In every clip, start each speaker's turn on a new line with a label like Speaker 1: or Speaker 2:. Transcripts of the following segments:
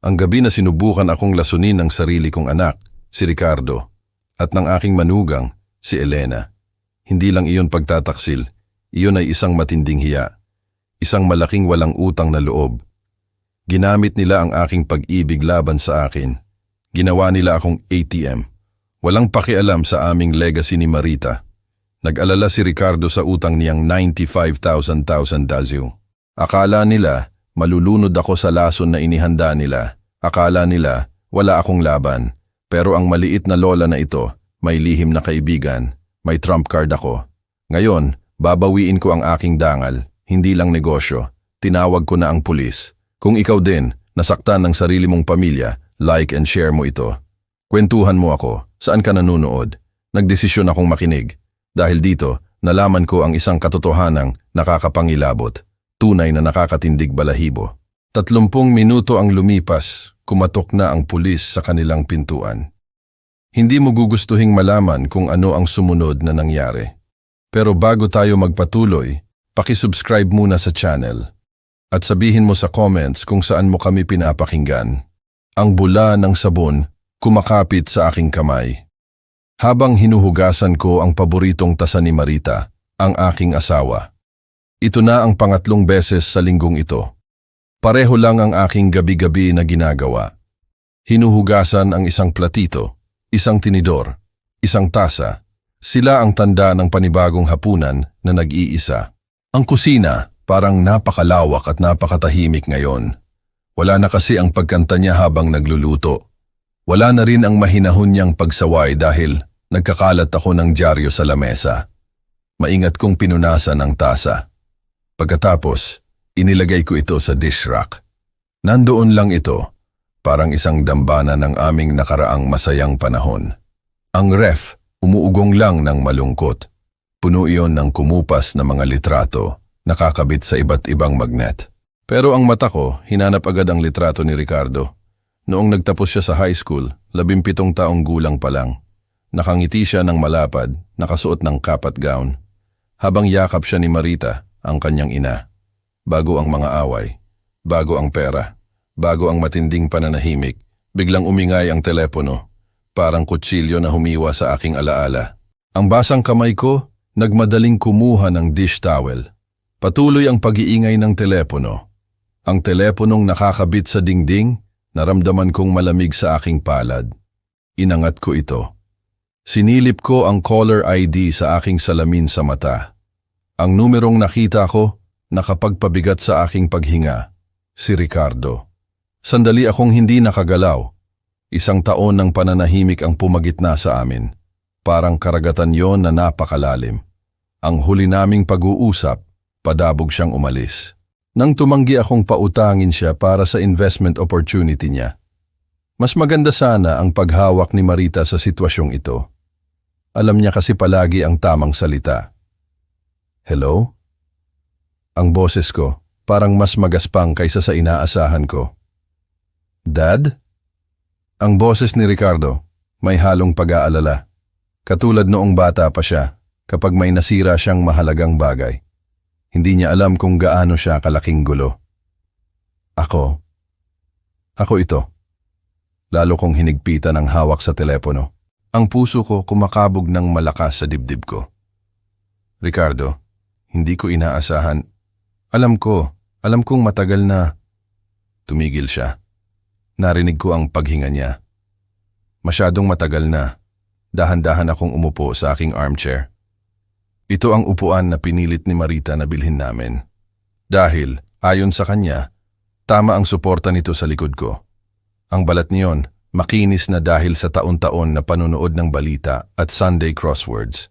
Speaker 1: Ang gabi na sinubukan akong lasunin ng sarili kong anak, si Ricardo, at ng aking manugang, si Elena. Hindi lang iyon pagtataksil, iyon ay isang matinding hiya, isang malaking walang utang na loob. Ginamit nila ang aking pag-ibig laban sa akin. Ginawa nila akong ATM. Walang pakialam sa aming legacy ni Marita. Nag-alala si Ricardo sa utang niyang 95,000 dazyo. Akala nila, malulunod ako sa lason na inihanda nila. Akala nila, wala akong laban. Pero ang maliit na lola na ito, may lihim na kaibigan, may trump card ako. Ngayon, babawiin ko ang aking dangal, hindi lang negosyo. Tinawag ko na ang pulis. Kung ikaw din, nasaktan ng sarili mong pamilya, like and share mo ito. Kwentuhan mo ako, saan ka nanunood? Nagdesisyon akong makinig. Dahil dito, nalaman ko ang isang katotohanang nakakapangilabot, tunay na nakakatindig balahibo. 30 minuto ang lumipas, kumatok na ang pulis sa kanilang pintuan. Hindi mo gugustuhing malaman kung ano ang sumunod na nangyari. Pero bago tayo magpatuloy, paki-subscribe muna sa channel. At sabihin mo sa comments kung saan mo kami pinapakinggan. Ang bula ng sabon kumakapit sa aking kamay. Habang hinuhugasan ko ang paboritong tasa ni Marita, ang aking asawa. Ito na ang pangatlong beses sa linggong ito. Pareho lang ang aking gabi-gabi na ginagawa. Hinuhugasan ang isang platito, isang tinidor, isang tasa. Sila ang tanda ng panibagong hapunan na nag-iisa. Ang kusina parang napakalawak at napakatahimik ngayon. Wala na kasi ang pagkanta niya habang nagluluto. Wala na rin ang mahinahon niyang pagsaway dahil nagkakalat ako ng dyaryo sa lamesa. Maingat kong pinunasan ang tasa. Pagkatapos, inilagay ko ito sa dish rack. Nandoon lang ito, parang isang dambana ng aming nakaraang masayang panahon. Ang ref, umuugong lang ng malungkot. Puno iyon ng kumupas na mga litrato, nakakabit sa iba't ibang magnet. Pero ang mata ko, hinanap agad ang litrato ni Ricardo. Noong nagtapos siya sa high school, 17 taong gulang pa lang. Nakangiti siya ng malapad, nakasuot ng cap at gown. Habang yakap siya ni Marita, ang kanyang ina. Bago ang mga away, bago ang pera, bago ang matinding pananahimik, biglang umingay ang telepono. Parang kutsilyo na humiwa sa aking alaala. Ang basang kamay ko, nagmadaling kumuha ng dish towel. Patuloy ang pag-iingay ng telepono. Ang teleponong nakakabit sa dingding, naramdaman kong malamig sa aking palad. Inangat ko ito. Sinilip ko ang caller ID sa aking salamin sa mata. Ang numerong nakita ko, nakapagpabigat sa aking paghinga. Si Ricardo. Sandali akong hindi nakagalaw. 1 taon ng pananahimik ang pumagitna sa amin. Parang karagatan yon na napakalalim. Ang huli naming pag-uusap, padabog siyang umalis. Nang tumanggi akong pautangin siya para sa investment opportunity niya. Mas maganda sana ang paghawak ni Marita sa sitwasyong ito. Alam niya kasi palagi ang tamang salita. Hello? Ang boses ko, parang mas magaspang kaysa sa inaasahan ko. Dad? Ang boses ni Ricardo, may halong pag-aalala. Katulad noong bata pa siya, kapag may nasira siyang mahalagang bagay. Hindi niya alam kung gaano siya kalaking gulo. Ako ito. Lalo kong hinigpitan ang hawak sa telepono. Ang puso ko kumakabog ng malakas sa dibdib ko. Ricardo, hindi ko inaasahan. Alam kong matagal na. Tumigil siya. Narinig ko ang paghinga niya. Masyadong matagal na. Dahan-dahan akong umupo sa aking armchair. Ito ang upuan na pinilit ni Marita na bilhin namin. Dahil, ayon sa kanya, tama ang suporta nito sa likod ko. Ang balat niyon, makinis na dahil sa taon-taon na panunood ng balita at Sunday crosswords.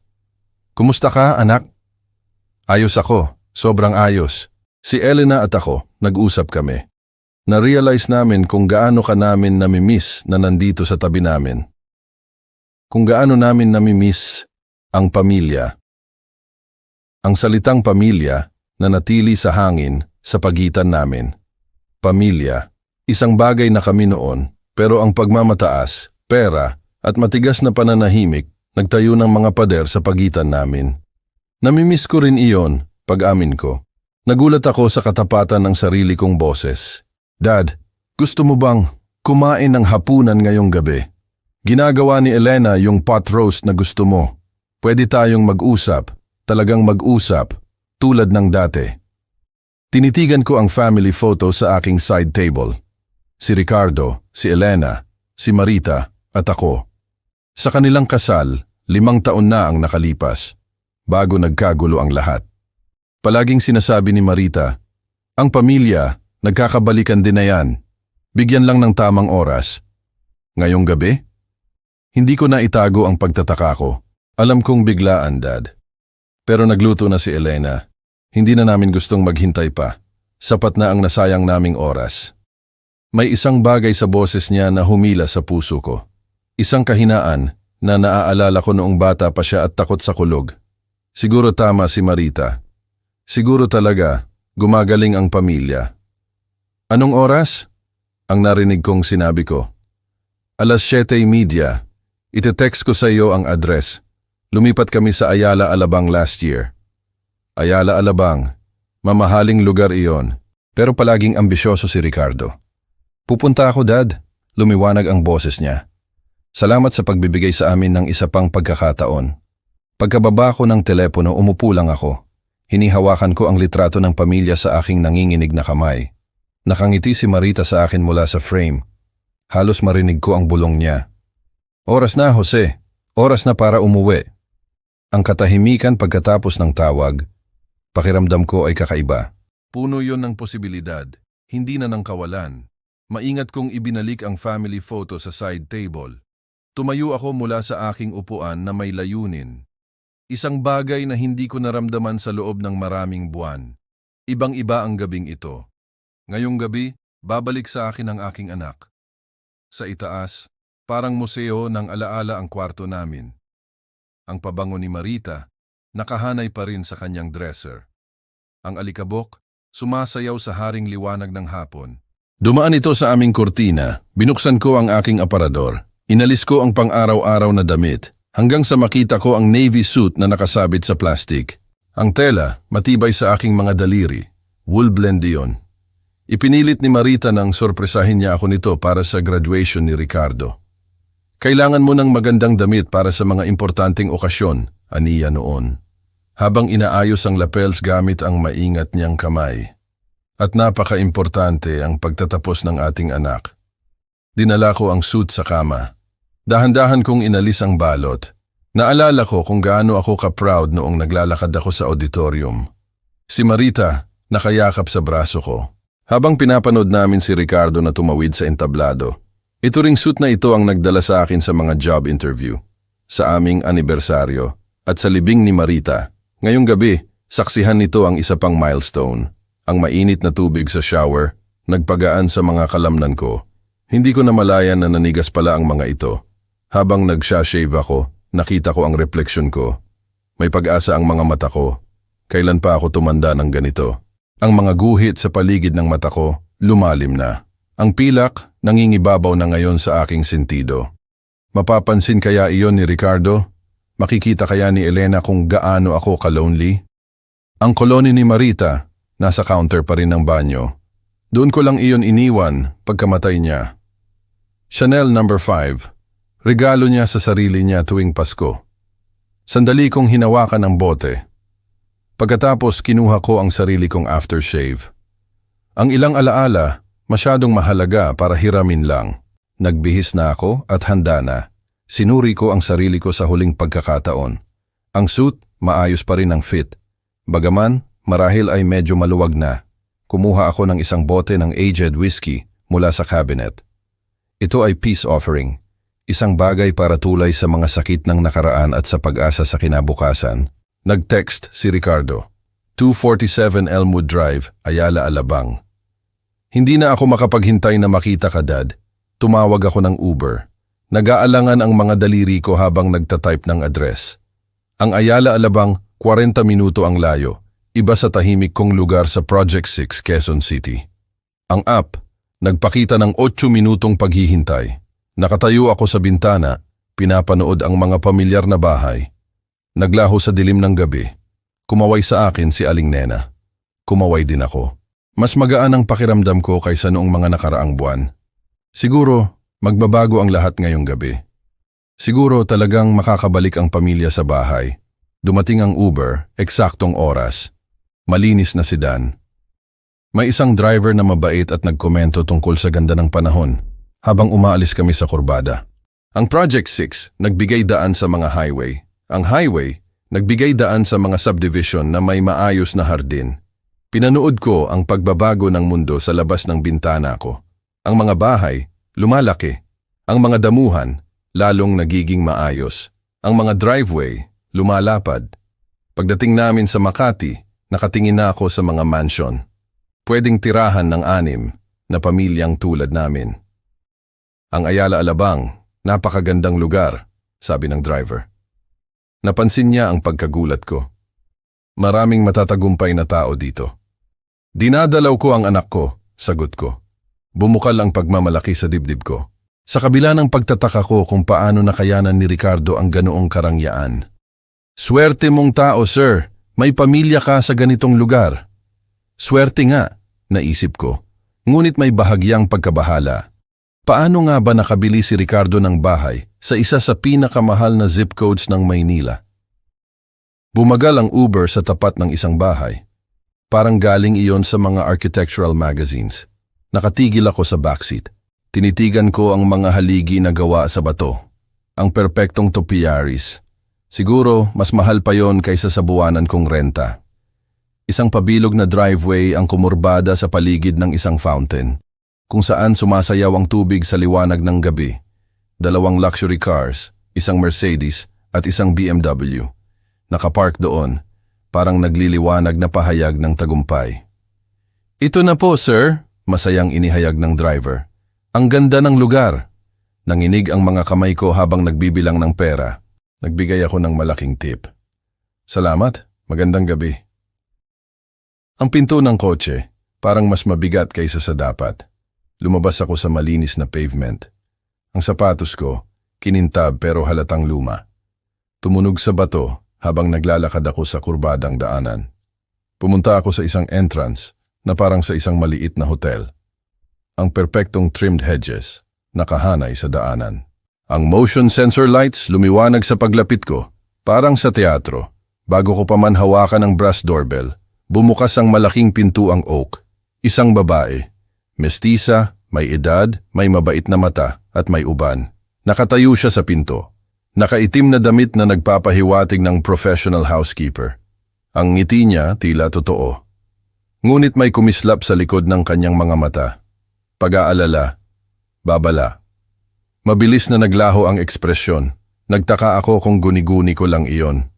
Speaker 1: Kumusta ka, anak? Ayos ako, sobrang ayos. Si Elena at ako, nag-usap kami. Na-realize namin kung gaano ka namin namimiss na nandito sa tabi namin. Kung gaano namin namimiss ang pamilya. Ang salitang pamilya na natili sa hangin sa pagitan namin. Pamilya, isang bagay na kami noon, pero ang pagmamataas, pera at matigas na pananahimik nagtayo ng mga pader sa pagitan namin. Namimiss ko rin iyon, pag-amin ko. Nagulat ako sa katapatan ng sarili kong boses. Dad, gusto mo bang kumain ng hapunan ngayong gabi. Ginagawa ni Elena yung pot roast na gusto mo. Pwede tayong mag-usap, talagang mag-usap, tulad ng dati. Tinitigan ko ang family photo sa aking side table. Si Ricardo, si Elena, si Marita, at ako. Sa kanilang kasal, 5 taon na ang nakalipas, bago nagkagulo ang lahat. Palaging sinasabi ni Marita, ang pamilya, nagkakabalikan din na yan. Bigyan lang ng tamang oras. Ngayong gabi? Hindi ko na itago ang pagtataka ko. Alam kong biglaan, Dad. Pero nagluto na si Elena. Hindi na namin gustong maghintay pa. Sapat na ang nasayang naming oras. May isang bagay sa boses niya na humila sa puso ko. Isang kahinaan na naaalala ko noong bata pa siya at takot sa kulog. Siguro tama si Marita. Siguro talaga, gumagaling ang pamilya. Anong oras? Ang narinig kong sinabi ko. 7:30. Ite-text ko sa iyo ang address. Lumipat kami sa Ayala Alabang last year. Ayala Alabang, mamahaling lugar iyon. Pero palaging ambisyoso si Ricardo. Pupunta ako, Dad. Lumiwanag ang boses niya. Salamat sa pagbibigay sa amin ng isa pang pagkakataon. Pagkababa ko ng telepono, umupo lang ako. Hinihawakan ko ang litrato ng pamilya sa aking nanginginig na kamay. Nakangiti si Marita sa akin mula sa frame. Halos marinig ko ang bulong niya. Oras na, Jose. Oras na para umuwi. Ang katahimikan pagkatapos ng tawag, pakiramdam ko ay kakaiba. Puno yon ng posibilidad, hindi na ng kawalan. Maingat kong ibinalik ang family photo sa side table. Tumayo ako mula sa aking upuan na may layunin. Isang bagay na hindi ko naramdaman sa loob ng maraming buwan. Ibang-iba ang gabing ito. Ngayong gabi, babalik sa akin ang aking anak. Sa itaas, parang museo ng alaala ang kwarto namin. Ang pabango ni Marita, nakahanay pa rin sa kanyang dresser. Ang alikabok, sumasayaw sa haring liwanag ng hapon. Dumaan ito sa aming kurtina, binuksan ko ang aking aparador. Inalis ko ang pang-araw-araw na damit, hanggang sa makita ko ang navy suit na nakasabit sa plastic. Ang tela, matibay sa aking mga daliri. Wool blend iyon. Ipinilit ni Marita nang sorpresahin niya ako nito para sa graduation ni Ricardo. Kailangan mo ng magandang damit para sa mga importanteng okasyon, aniya noon. Habang inaayos ang lapels gamit ang maingat niyang kamay. At napaka-importante ang pagtatapos ng ating anak. Dinala ko ang suit sa kama. Dahan-dahan kong inalis ang balot. Naalala ko kung gaano ako ka-proud noong naglalakad ako sa auditorium. Si Marita, nakayakap sa braso ko. Habang pinapanood namin si Ricardo na tumawid sa entablado. Ito ring suit na ito ang nagdala sa akin sa mga job interview, sa aming anibersaryo, at sa libing ni Marita. Ngayong gabi, saksihan nito ang isa pang milestone. Ang mainit na tubig sa shower, nagpagaan sa mga kalamnan ko. Hindi ko namalayan na nanigas pala ang mga ito. Habang nag-shave ako, nakita ko ang refleksyon ko. May pag-asa ang mga mata ko. Kailan pa ako tumanda ng ganito? Ang mga guhit sa paligid ng mata ko, lumalim na. Ang pilak, nangingibabaw na ngayon sa aking sentido. Mapapansin kaya iyon ni Ricardo? Makikita kaya ni Elena kung gaano ako ka-lonely? Ang koloni ni Marita, nasa counter pa rin ng banyo. Doon ko lang iyon iniwan pagkamatay niya. Chanel No. 5. Regalo niya sa sarili niya tuwing Pasko. Sandali kong hinawakan ang bote. Pagkatapos kinuha ko ang sarili kong aftershave. Ang ilang alaala, masyadong mahalaga para hiramin lang. Nagbihis na ako at handa na. Sinuri ko ang sarili ko sa huling pagkakataon. Ang suit, maayos pa rin ang fit. Bagaman, marahil ay medyo maluwag na. Kumuha ako ng isang bote ng aged whiskey mula sa cabinet. Ito ay peace offering. Isang bagay para tulay sa mga sakit ng nakaraan at sa pag-asa sa kinabukasan. Nag-text si Ricardo. 247 Elmwood Drive, Ayala Alabang. Hindi na ako makapaghintay na makita ka, Dad. Tumawag ako ng Uber. Nag-aalangan ang mga daliri ko habang nagtatype ng address. Ang Ayala Alabang, 40 minuto ang layo. Iba sa tahimik kong lugar sa Project 6, Quezon City. Ang app, nagpakita ng 8 minutong paghihintay. Nakatayo ako sa bintana, pinapanood ang mga pamilyar na bahay. Naglaho sa dilim ng gabi. Kumaway sa akin si Aling Nena. Kumaway din ako. Mas magaan ang pakiramdam ko kaysa noong mga nakaraang buwan. Siguro, magbabago ang lahat ngayong gabi. Siguro talagang makakabalik ang pamilya sa bahay. Dumating ang Uber, eksaktong oras. Malinis na sedan. May isang driver na mabait at nagkomento tungkol sa ganda ng panahon habang umaalis kami sa kurbada. Ang Project 6 nagbigay daan sa mga highway. Ang highway nagbigay daan sa mga subdivision na may maayos na hardin. Pinanood ko ang pagbabago ng mundo sa labas ng bintana ko. Ang mga bahay, lumalaki. Ang mga damuhan, lalong nagiging maayos. Ang mga driveway, lumalapad. Pagdating namin sa Makati, nakatingin na ako sa mga mansion. Pwedeng tirahan ng 6 na pamilyang tulad namin. Ang Ayala Alabang, napakagandang lugar, sabi ng driver. Napansin niya ang pagkagulat ko. Maraming matatagumpay na tao dito. Dinadalaw ko ang anak ko, sagot ko. Bumukal ang pagmamalaki sa dibdib ko. Sa kabila ng pagtataka ko kung paano nakayanan ni Ricardo ang ganoong karangyaan. Swerte mong tao, sir. May pamilya ka sa ganitong lugar. Swerte nga, naisip ko. Ngunit may bahagyang pagkabahala. Paano nga ba nakabili si Ricardo ng bahay sa isa sa pinakamahal na zip codes ng Maynila? Bumagal ang Uber sa tapat ng isang bahay. Parang galing iyon sa mga architectural magazines. Nakatigil ako sa backseat. Tinitigan ko ang mga haligi na gawa sa bato. Ang perpektong topiaries. Siguro mas mahal pa yon kaysa sa buwanan kong renta. Isang pabilog na driveway ang kumurbada sa paligid ng isang fountain, kung saan sumasayaw ang tubig sa liwanag ng gabi. 2 luxury cars, isang Mercedes at isang BMW. Nakapark doon, parang nagliliwanag na pahayag ng tagumpay. Ito na po, sir, masayang inihayag ng driver. Ang ganda ng lugar. Nanginig ang mga kamay ko habang nagbibilang ng pera. Nagbigay ako ng malaking tip. Salamat, magandang gabi. Ang pinto ng kotse, parang mas mabigat kaysa sa dapat. Lumabas ako sa malinis na pavement. Ang sapatos ko, kinintab pero halatang luma. Tumunog sa bato habang naglalakad ako sa kurbadang daanan. Pumunta ako sa isang entrance na parang sa isang maliit na hotel. Ang perpektong trimmed hedges, nakahanay sa daanan. Ang motion sensor lights lumiwanag sa paglapit ko, parang sa teatro. Bago ko pa man hawakan ang brass doorbell, bumukas ang malaking pintuang oak. Isang babae, mestiza, may edad, may mabait na mata at may uban. Nakatayo siya sa pinto. Nakaitim na damit na nagpapahiwatig ng professional housekeeper. Ang ngiti niya tila totoo. Ngunit may kumislap sa likod ng kanyang mga mata. Pag-aalala, babala. Mabilis na naglaho ang ekspresyon. Nagtaka ako kung guni-guni ko lang iyon.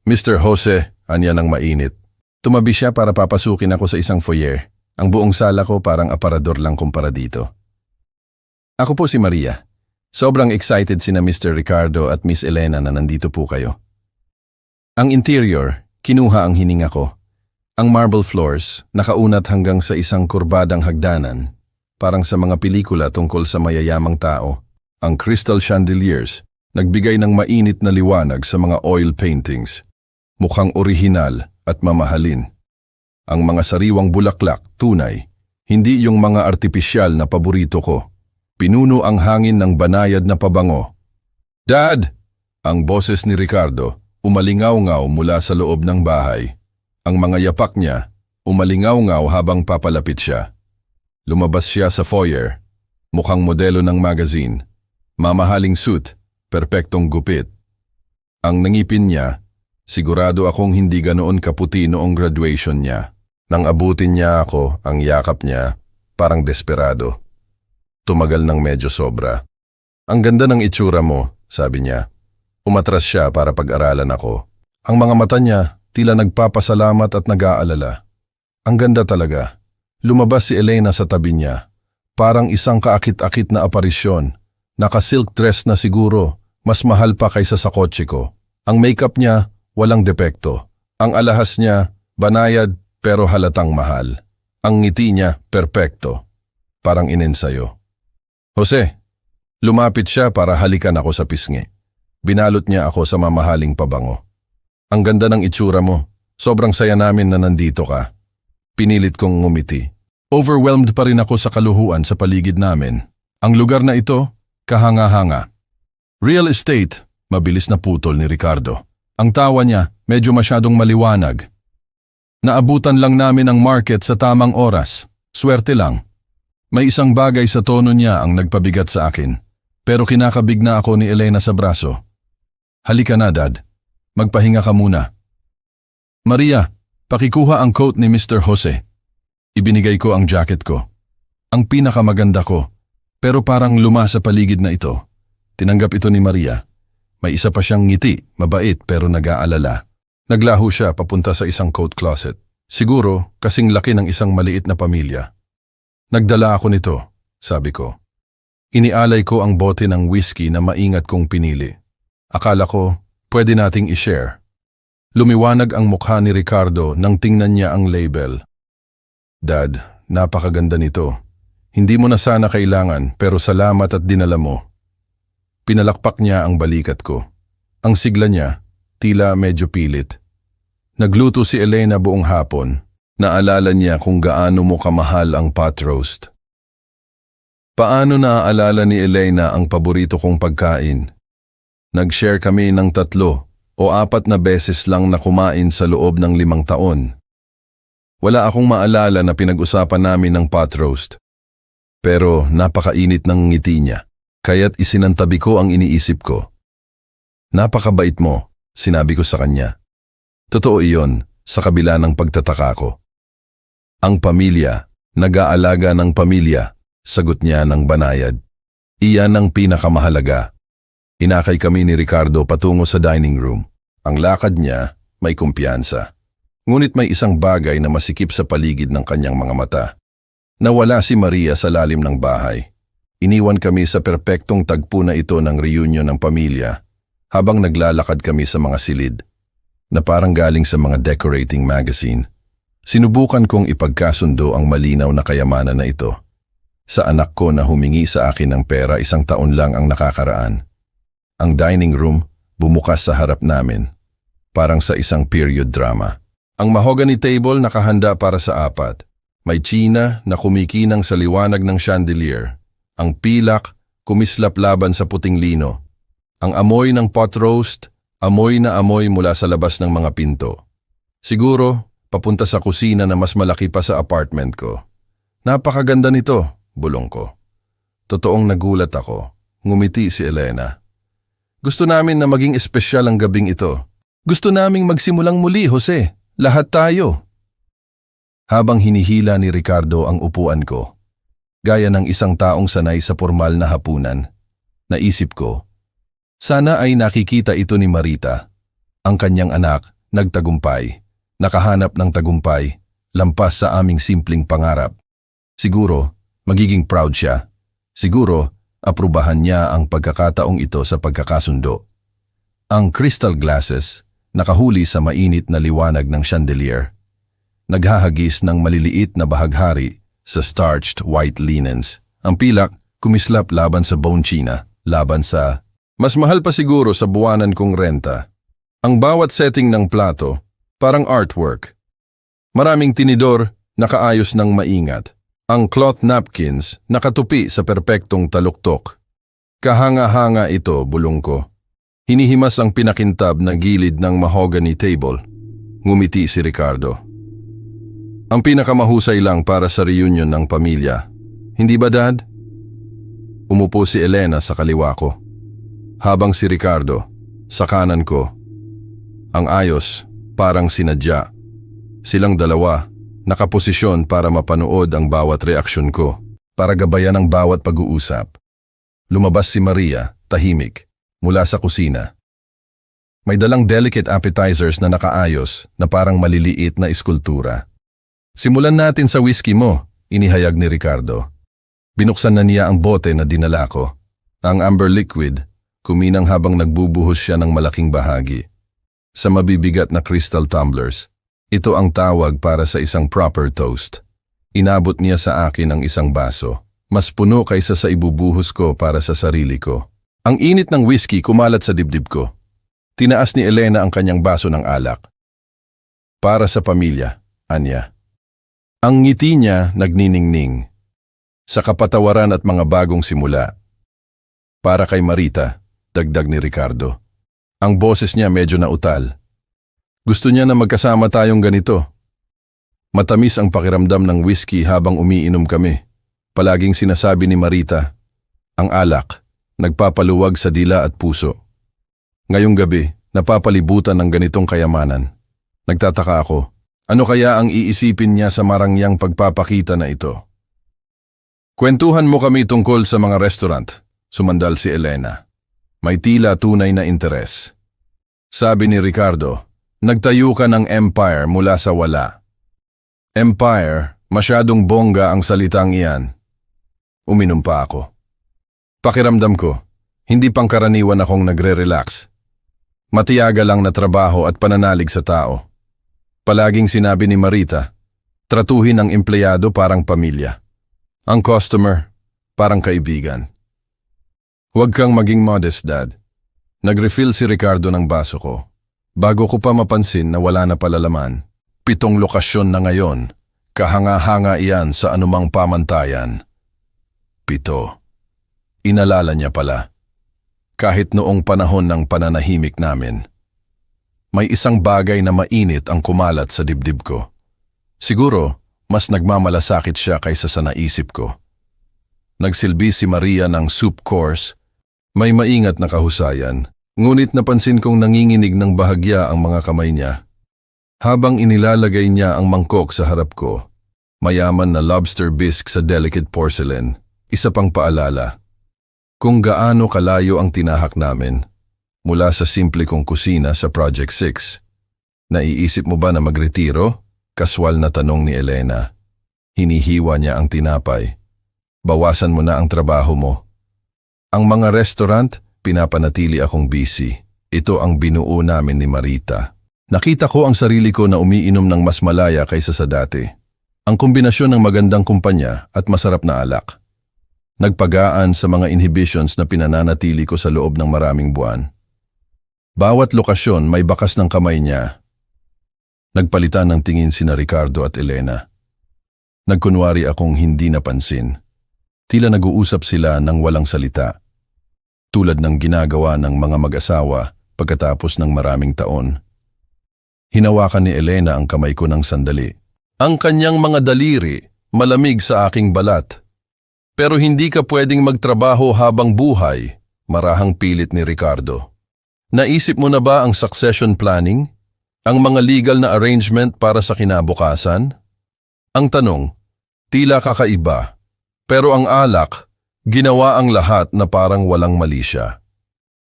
Speaker 1: Mr. Jose, anya ng mainit. Tumabi siya para papasukin ako sa isang foyer. Ang buong sala ko parang aparador lang kumpara dito. Ako po si Maria. Sobrang excited sina Mr. Ricardo at Miss Elena na nandito po kayo. Ang interior, kinuha ang hininga ko. Ang marble floors, nakaunat hanggang sa isang kurbadang hagdanan. Parang sa mga pelikula tungkol sa mayayamang tao. Ang crystal chandeliers, nagbigay ng mainit na liwanag sa mga oil paintings. Mukhang orihinal at mamahalin. Ang mga sariwang bulaklak, tunay, hindi yung mga artipisyal na paborito ko. Pinuno ang hangin ng banayad na pabango. Dad! Ang boses ni Ricardo, umalingaw-ngaw mula sa loob ng bahay. Ang mga yapak niya, umalingaw-ngaw habang papalapit siya. Lumabas siya sa foyer, mukhang modelo ng magazine. Mamahaling suit, perpektong gupit. Ang nangipin niya, sigurado akong hindi ganoon kaputi noong graduation niya. Nang abutin niya ako, ang yakap niya, parang desperado. Tumagal ng medyo sobra. Ang ganda ng itsura mo, sabi niya. Umatras siya para pag-aralan ako. Ang mga mata niya, tila nagpapasalamat at nag-aalala. Ang ganda talaga. Lumabas si Elena sa tabi niya. Parang isang kaakit-akit na aparisyon. Naka-silk dress na siguro, mas mahal pa kaysa sa kotse ko. Ang makeup niya, walang depekto. Ang alahas niya, banayad pero halatang mahal. Ang ngiti niya, perpekto. Parang inensayo. Jose, lumapit siya para halikan ako sa pisngi. Binalot niya ako sa mamahaling pabango. Ang ganda ng itsura mo. Sobrang saya namin na nandito ka. Pinilit kong ngumiti. Overwhelmed pa rin ako sa kaluhuan sa paligid namin. Ang lugar na ito, kahanga-hanga. Real estate, mabilis na putol ni Ricardo. Ang tawa niya, medyo masyadong maliwanag. Naabutan lang namin ang market sa tamang oras. Swerte lang. May isang bagay sa tono niya ang nagpabigat sa akin. Pero kinakabig na ako ni Elena sa braso. Halika na, Dad. Magpahinga ka muna. Maria, pakikuha ang coat ni Mr. Jose. Ibinigay ko ang jacket ko. Ang pinakamaganda ko. Pero parang luma sa paligid na ito. Tinanggap ito ni Maria. May isa pa siyang ngiti, mabait pero nag-aalala. Naglaho siya papunta sa isang coat closet. Siguro kasing laki ng isang maliit na pamilya. Nagdala ako nito, sabi ko. Inialay ko ang bote ng whiskey na maingat kong pinili. Akala ko, pwede nating i-share. Lumiwanag ang mukha ni Ricardo nang tingnan niya ang label. Dad, napakaganda nito. Hindi mo na sana kailangan pero salamat at dinala mo. Pinalakpak niya ang balikat ko. Ang sigla niya, tila medyo pilit. Nagluto si Elena buong hapon. Naalala niya kung gaano mo kamahal ang pot roast. Paano naaalala ni Elena ang paborito kong pagkain? Nag-share kami ng 3 o 4 na beses lang na kumain sa loob ng 5 taon. Wala akong maalala na pinag-usapan namin ng pot roast. Pero napakainit ng ngiti niya, kaya't isinantabi ko ang iniisip ko. Napakabait mo, sinabi ko sa kanya. Totoo iyon, sa kabila ng pagtataka ko. Ang pamilya, nag-aalaga ng pamilya, sagot niya ng banayad. Iyan ang pinakamahalaga. Inakay kami ni Ricardo patungo sa dining room. Ang lakad niya, may kumpiyansa. Ngunit may isang bagay na masikip sa paligid ng kanyang mga mata. Nawala si Maria sa lalim ng bahay. Iniwan kami sa perpektong tagpo na ito ng reunion ng pamilya habang naglalakad kami sa mga silid na parang galing sa mga decorating magazine. Sinubukan kong ipagkasundo ang malinaw na kayamanan na ito. Sa anak ko na humingi sa akin ng pera 1 taon lang ang nakakaraan. Ang dining room bumukas sa harap namin, parang sa isang period drama. Ang mahogany table nakahanda para sa 4. May tsina na kumikinang sa liwanag ng chandelier. Ang pilak kumislap laban sa puting lino. Ang amoy ng pot roast, amoy na amoy mula sa labas ng mga pinto. Siguro, papunta sa kusina na mas malaki pa sa apartment ko. Napakaganda nito, bulong ko. Totoong nagulat ako. Ngumiti si Elena. Gusto namin na maging espesyal ang gabing ito. Gusto naming magsimulang muli, Jose. Lahat tayo. Habang hinihila ni Ricardo ang upuan ko, gaya ng isang taong sanay sa formal na hapunan, naisip ko, sana ay nakikita ito ni Marita. Ang kanyang anak, nagtagumpay, nakahanap ng tagumpay, lampas sa aming simpleng pangarap. Siguro, magiging proud siya. Siguro, aprubahan niya ang pagkakataong ito sa pagkakasundo. Ang crystal glasses, nakahuli sa mainit na liwanag ng chandelier. Naghahagis ng maliliit na bahaghari sa starched white linens. Ang pilak, kumislap laban sa bone china, laban sa mas mahal pa siguro sa buwanan kong renta. Ang bawat setting ng plato, parang artwork. Maraming tinidor, nakaayos ng maingat. Ang cloth napkins, nakatupi sa perpektong taluktok. Kahanga-hanga ito, bulong ko. Hinihimas ang pinakintab na gilid ng mahogany table. Ngumiti si Ricardo. Ang pinakamahusay lang para sa reunion ng pamilya. Hindi ba, Dad? Umupo si Elena sa kaliwa ko. Habang si Ricardo, sa kanan ko. Ang ayos, parang sinadya. Silang dalawa, nakaposisyon para mapanood ang bawat reaksyon ko, para gabayan ang bawat pag-uusap. Lumabas si Maria, tahimik, mula sa kusina. May dalang delicate appetizers na nakaayos na parang maliliit na eskultura. Simulan natin sa whiskey mo, inihayag ni Ricardo. Binuksan na niya ang bote na dinala ko. Ang amber liquid, kuminang habang nagbubuhos siya ng malaking bahagi. Sa mabibigat na crystal tumblers, ito ang tawag para sa isang proper toast. Inabot niya sa akin ang isang baso. Mas puno kaysa sa ibubuhos ko para sa sarili ko. Ang init ng whiskey kumalat sa dibdib ko. Tinaas ni Elena ang kanyang baso ng alak. Para sa pamilya, Anya. Ang ngiti niya nagniningning. sa kapatawaran at mga bagong simula. Para kay Marita, dagdag ni Ricardo. Ang boses niya medyo nautal. Gusto niya na magkasama tayong ganito. Matamis ang pakiramdam ng whiskey habang umiinom kami. Palaging sinasabi ni Marita, ang alak, nagpapaluwag sa dila at puso. Ngayong gabi, napapalibutan ng ganitong kayamanan. Nagtataka ako, ano kaya ang iisipin niya sa marangyang pagpapakita na ito? Kwentuhan mo kami tungkol sa mga restaurant, sumandal si Elena. May tila tunay na interes. Sabi ni Ricardo, nagtayo ka ng empire mula sa wala. Empire, masyadong bongga ang salitang iyan. Uminom pa ako. Pakiramdam ko, hindi pangkaraniwan akong nagre-relax. Matiyaga lang na trabaho at pananalig sa tao. Palaging sinabi ni Marita, tratuhin ang empleyado parang pamilya. Ang customer, parang kaibigan. Huwag kang maging modest, Dad. Nag-refill si Ricardo ng baso ko. Bago ko pa mapansin na wala na pala laman. 7 lokasyon na ngayon. Kahanga-hanga iyan sa anumang pamantayan. 7. Inalala niya pala. Kahit noong panahon ng pananahimik namin. May isang bagay na mainit ang kumalat sa dibdib ko. Siguro, mas nagmamalasakit siya kaysa sa naisip ko. Nagsilbi si Maria ng soup course. May maingat na kahusayan, ngunit napansin kong nanginginig ng bahagya ang mga kamay niya. Habang inilalagay niya ang mangkok sa harap ko, mayaman na lobster bisque sa delicate porcelain, isa pang paalala. Kung gaano kalayo ang tinahak namin, mula sa simple kong kusina sa Project 6. Naiisip mo ba na magretiro? Kaswal na tanong ni Elena. Hinihiwa niya ang tinapay. Bawasan mo na ang trabaho mo. Ang mga restaurant, pinapanatili akong busy. Ito ang binuo namin ni Marita. Nakita ko ang sarili ko na umiinom ng mas malaya kaysa sa dati. Ang kombinasyon ng magandang kumpanya at masarap na alak. Nagpagaan sa mga inhibitions na pinananatili ko sa loob ng maraming buwan. Bawat lokasyon may bakas ng kamay niya. Nagpalitan ng tingin sina Ricardo at Elena. Nagkunwari akong hindi napansin. Tila nag-uusap sila ng walang salita. Tulad ng ginagawa ng mga mag-asawa pagkatapos ng maraming taon. Hinawakan ni Elena ang kamay ko ng sandali. Ang kanyang mga daliri malamig sa aking balat. Pero hindi ka pwedeng magtrabaho habang buhay, marahang pilit ni Ricardo. Naisip mo na ba ang succession planning? Ang mga legal na arrangement para sa kinabukasan? Ang tanong, tila kakaiba. Pero ang alak, ginawa ang lahat na parang walang mali siya.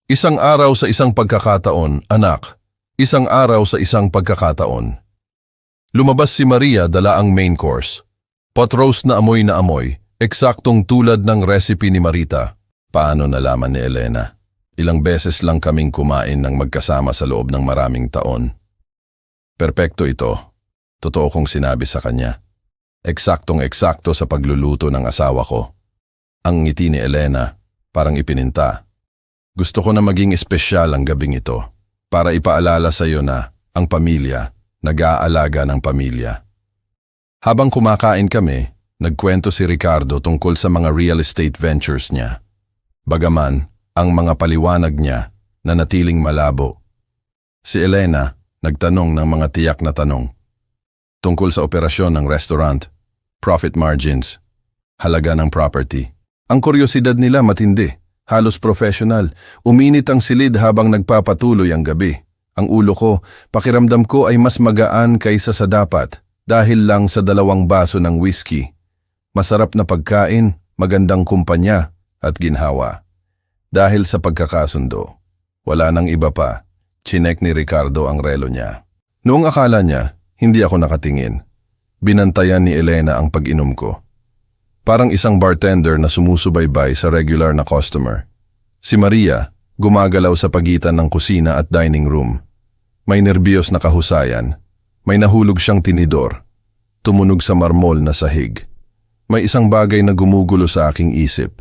Speaker 1: Isang araw sa isang pagkakataon, anak. Isang araw sa isang pagkakataon. Lumabas si Maria dala ang main course. Pot roast na amoy, eksaktong tulad ng recipe ni Marita. Paano nalaman ni Elena? Ilang beses lang kaming kumain ng magkasama sa loob ng maraming taon. Perpekto ito. Totoo kong sinabi sa kanya. Eksaktong-eksakto sa pagluluto ng asawa ko. Ang ngiti ni Elena, parang ipininta. Gusto ko na maging espesyal ang gabing ito para ipaalala sa iyo na ang pamilya, nag-aalaga ng pamilya. Habang kumakain kami, nagkwento si Ricardo tungkol sa mga real estate ventures niya. Bagaman, ang mga paliwanag niya na natiling malabo. Si Elena, nagtanong ng mga tiyak na tanong. Tungkol sa operasyon ng restaurant, profit margins, halaga ng property. Ang kuryosidad nila matindi, halos professional. Uminit ang silid habang nagpapatuloy ang gabi. Ang ulo ko, pakiramdam ko ay mas magaan kaysa sa dapat dahil lang sa 2 baso ng whiskey. Masarap na pagkain, magandang kumpanya at ginhawa. Dahil sa pagkakasundo, wala nang iba pa. Chinek ni Ricardo ang relo niya. Noong akala niya, hindi ako nakatingin. Binantayan ni Elena ang pag-inom ko. Parang isang bartender na sumusubaybay sa regular na customer. Si Maria, gumagalaw sa pagitan ng kusina at dining room. May nerbiyos na kahusayan. May nahulog siyang tinidor. Tumunog sa marmol na sahig. May isang bagay na gumugulo sa aking isip.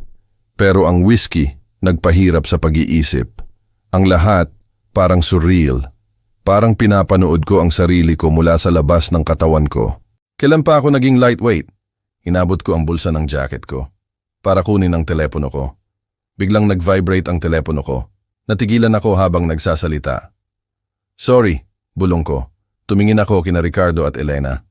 Speaker 1: Pero ang whiskey, nagpahirap sa pag-iisip. Ang lahat, parang surreal. Parang pinapanood ko ang sarili ko mula sa labas ng katawan ko. Kailan pa ako naging lightweight? Inabot ko ang bulsa ng jacket ko para kunin ang telepono ko. Biglang nag-vibrate ang telepono ko. Natigilan ako habang nagsasalita. Sorry, bulong ko. Tumingin ako kina Ricardo at Elena.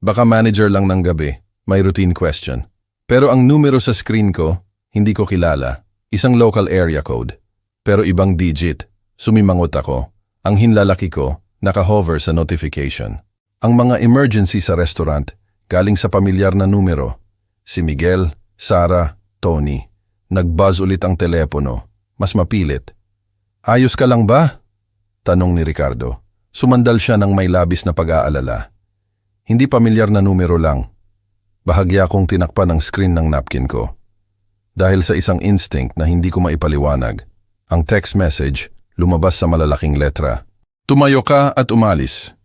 Speaker 1: Baka manager lang ng gabi, may routine question. Pero ang numero sa screen ko, hindi ko kilala. Isang local area code. Pero ibang digit. Sumimangot ako. Ang hinlalaki ko, naka-hover sa notification. Ang mga emergency sa restaurant, galing sa pamilyar na numero. Si Miguel, Sarah, Tony. Nag-buzz ulit ang telepono. Mas mapilit. Ayos ka lang ba? Tanong ni Ricardo. Sumandal siya ng may labis na pag-aalala. Hindi pamilyar na numero lang. Bahagya kong tinakpan ang screen ng napkin ko. Dahil sa isang instinct na hindi ko maipaliwanag, ang text message lumabas sa malalaking letra. Tumayo ka at umalis.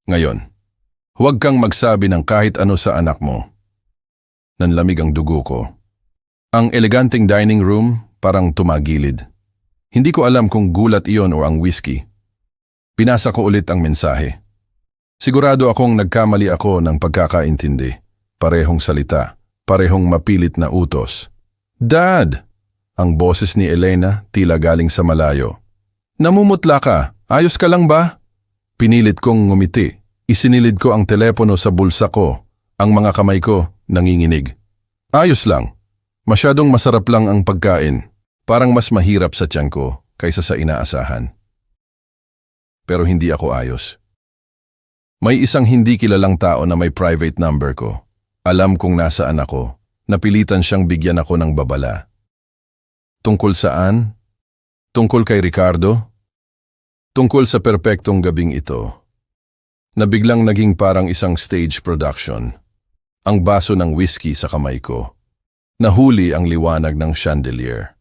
Speaker 1: Ngayon, huwag kang magsabi ng kahit ano sa anak mo. Nanlamig ang dugo ko. Ang eleganteng dining room parang tumagilid. Hindi ko alam kung gulat iyon o ang whiskey. Pinasa ko ulit ang mensahe. Sigurado akong nagkamali ako ng pagkakaintindi. Parehong salita, parehong mapilit na utos. Dad! Ang boses ni Elena tila galing sa malayo. Namumutla ka, ayos ka lang ba? Pinilit kong ngumiti. Isinilid ko ang telepono sa bulsa ko. Ang mga kamay ko nanginginig. Ayos lang. Masyadong masarap lang ang pagkain. Parang mas mahirap sa tiyan ko kaysa sa inaasahan. Pero hindi ako ayos. May isang hindi kilalang tao na may private number ko. Alam kong nasaan ako. Napilitan siyang bigyan ako ng babala. Tungkol saan? Tungkol kay Ricardo? Tungkol sa perpektong gabing ito. Na biglang naging parang isang stage production. Ang baso ng whiskey sa kamay ko. Nahuli ang liwanag ng chandelier.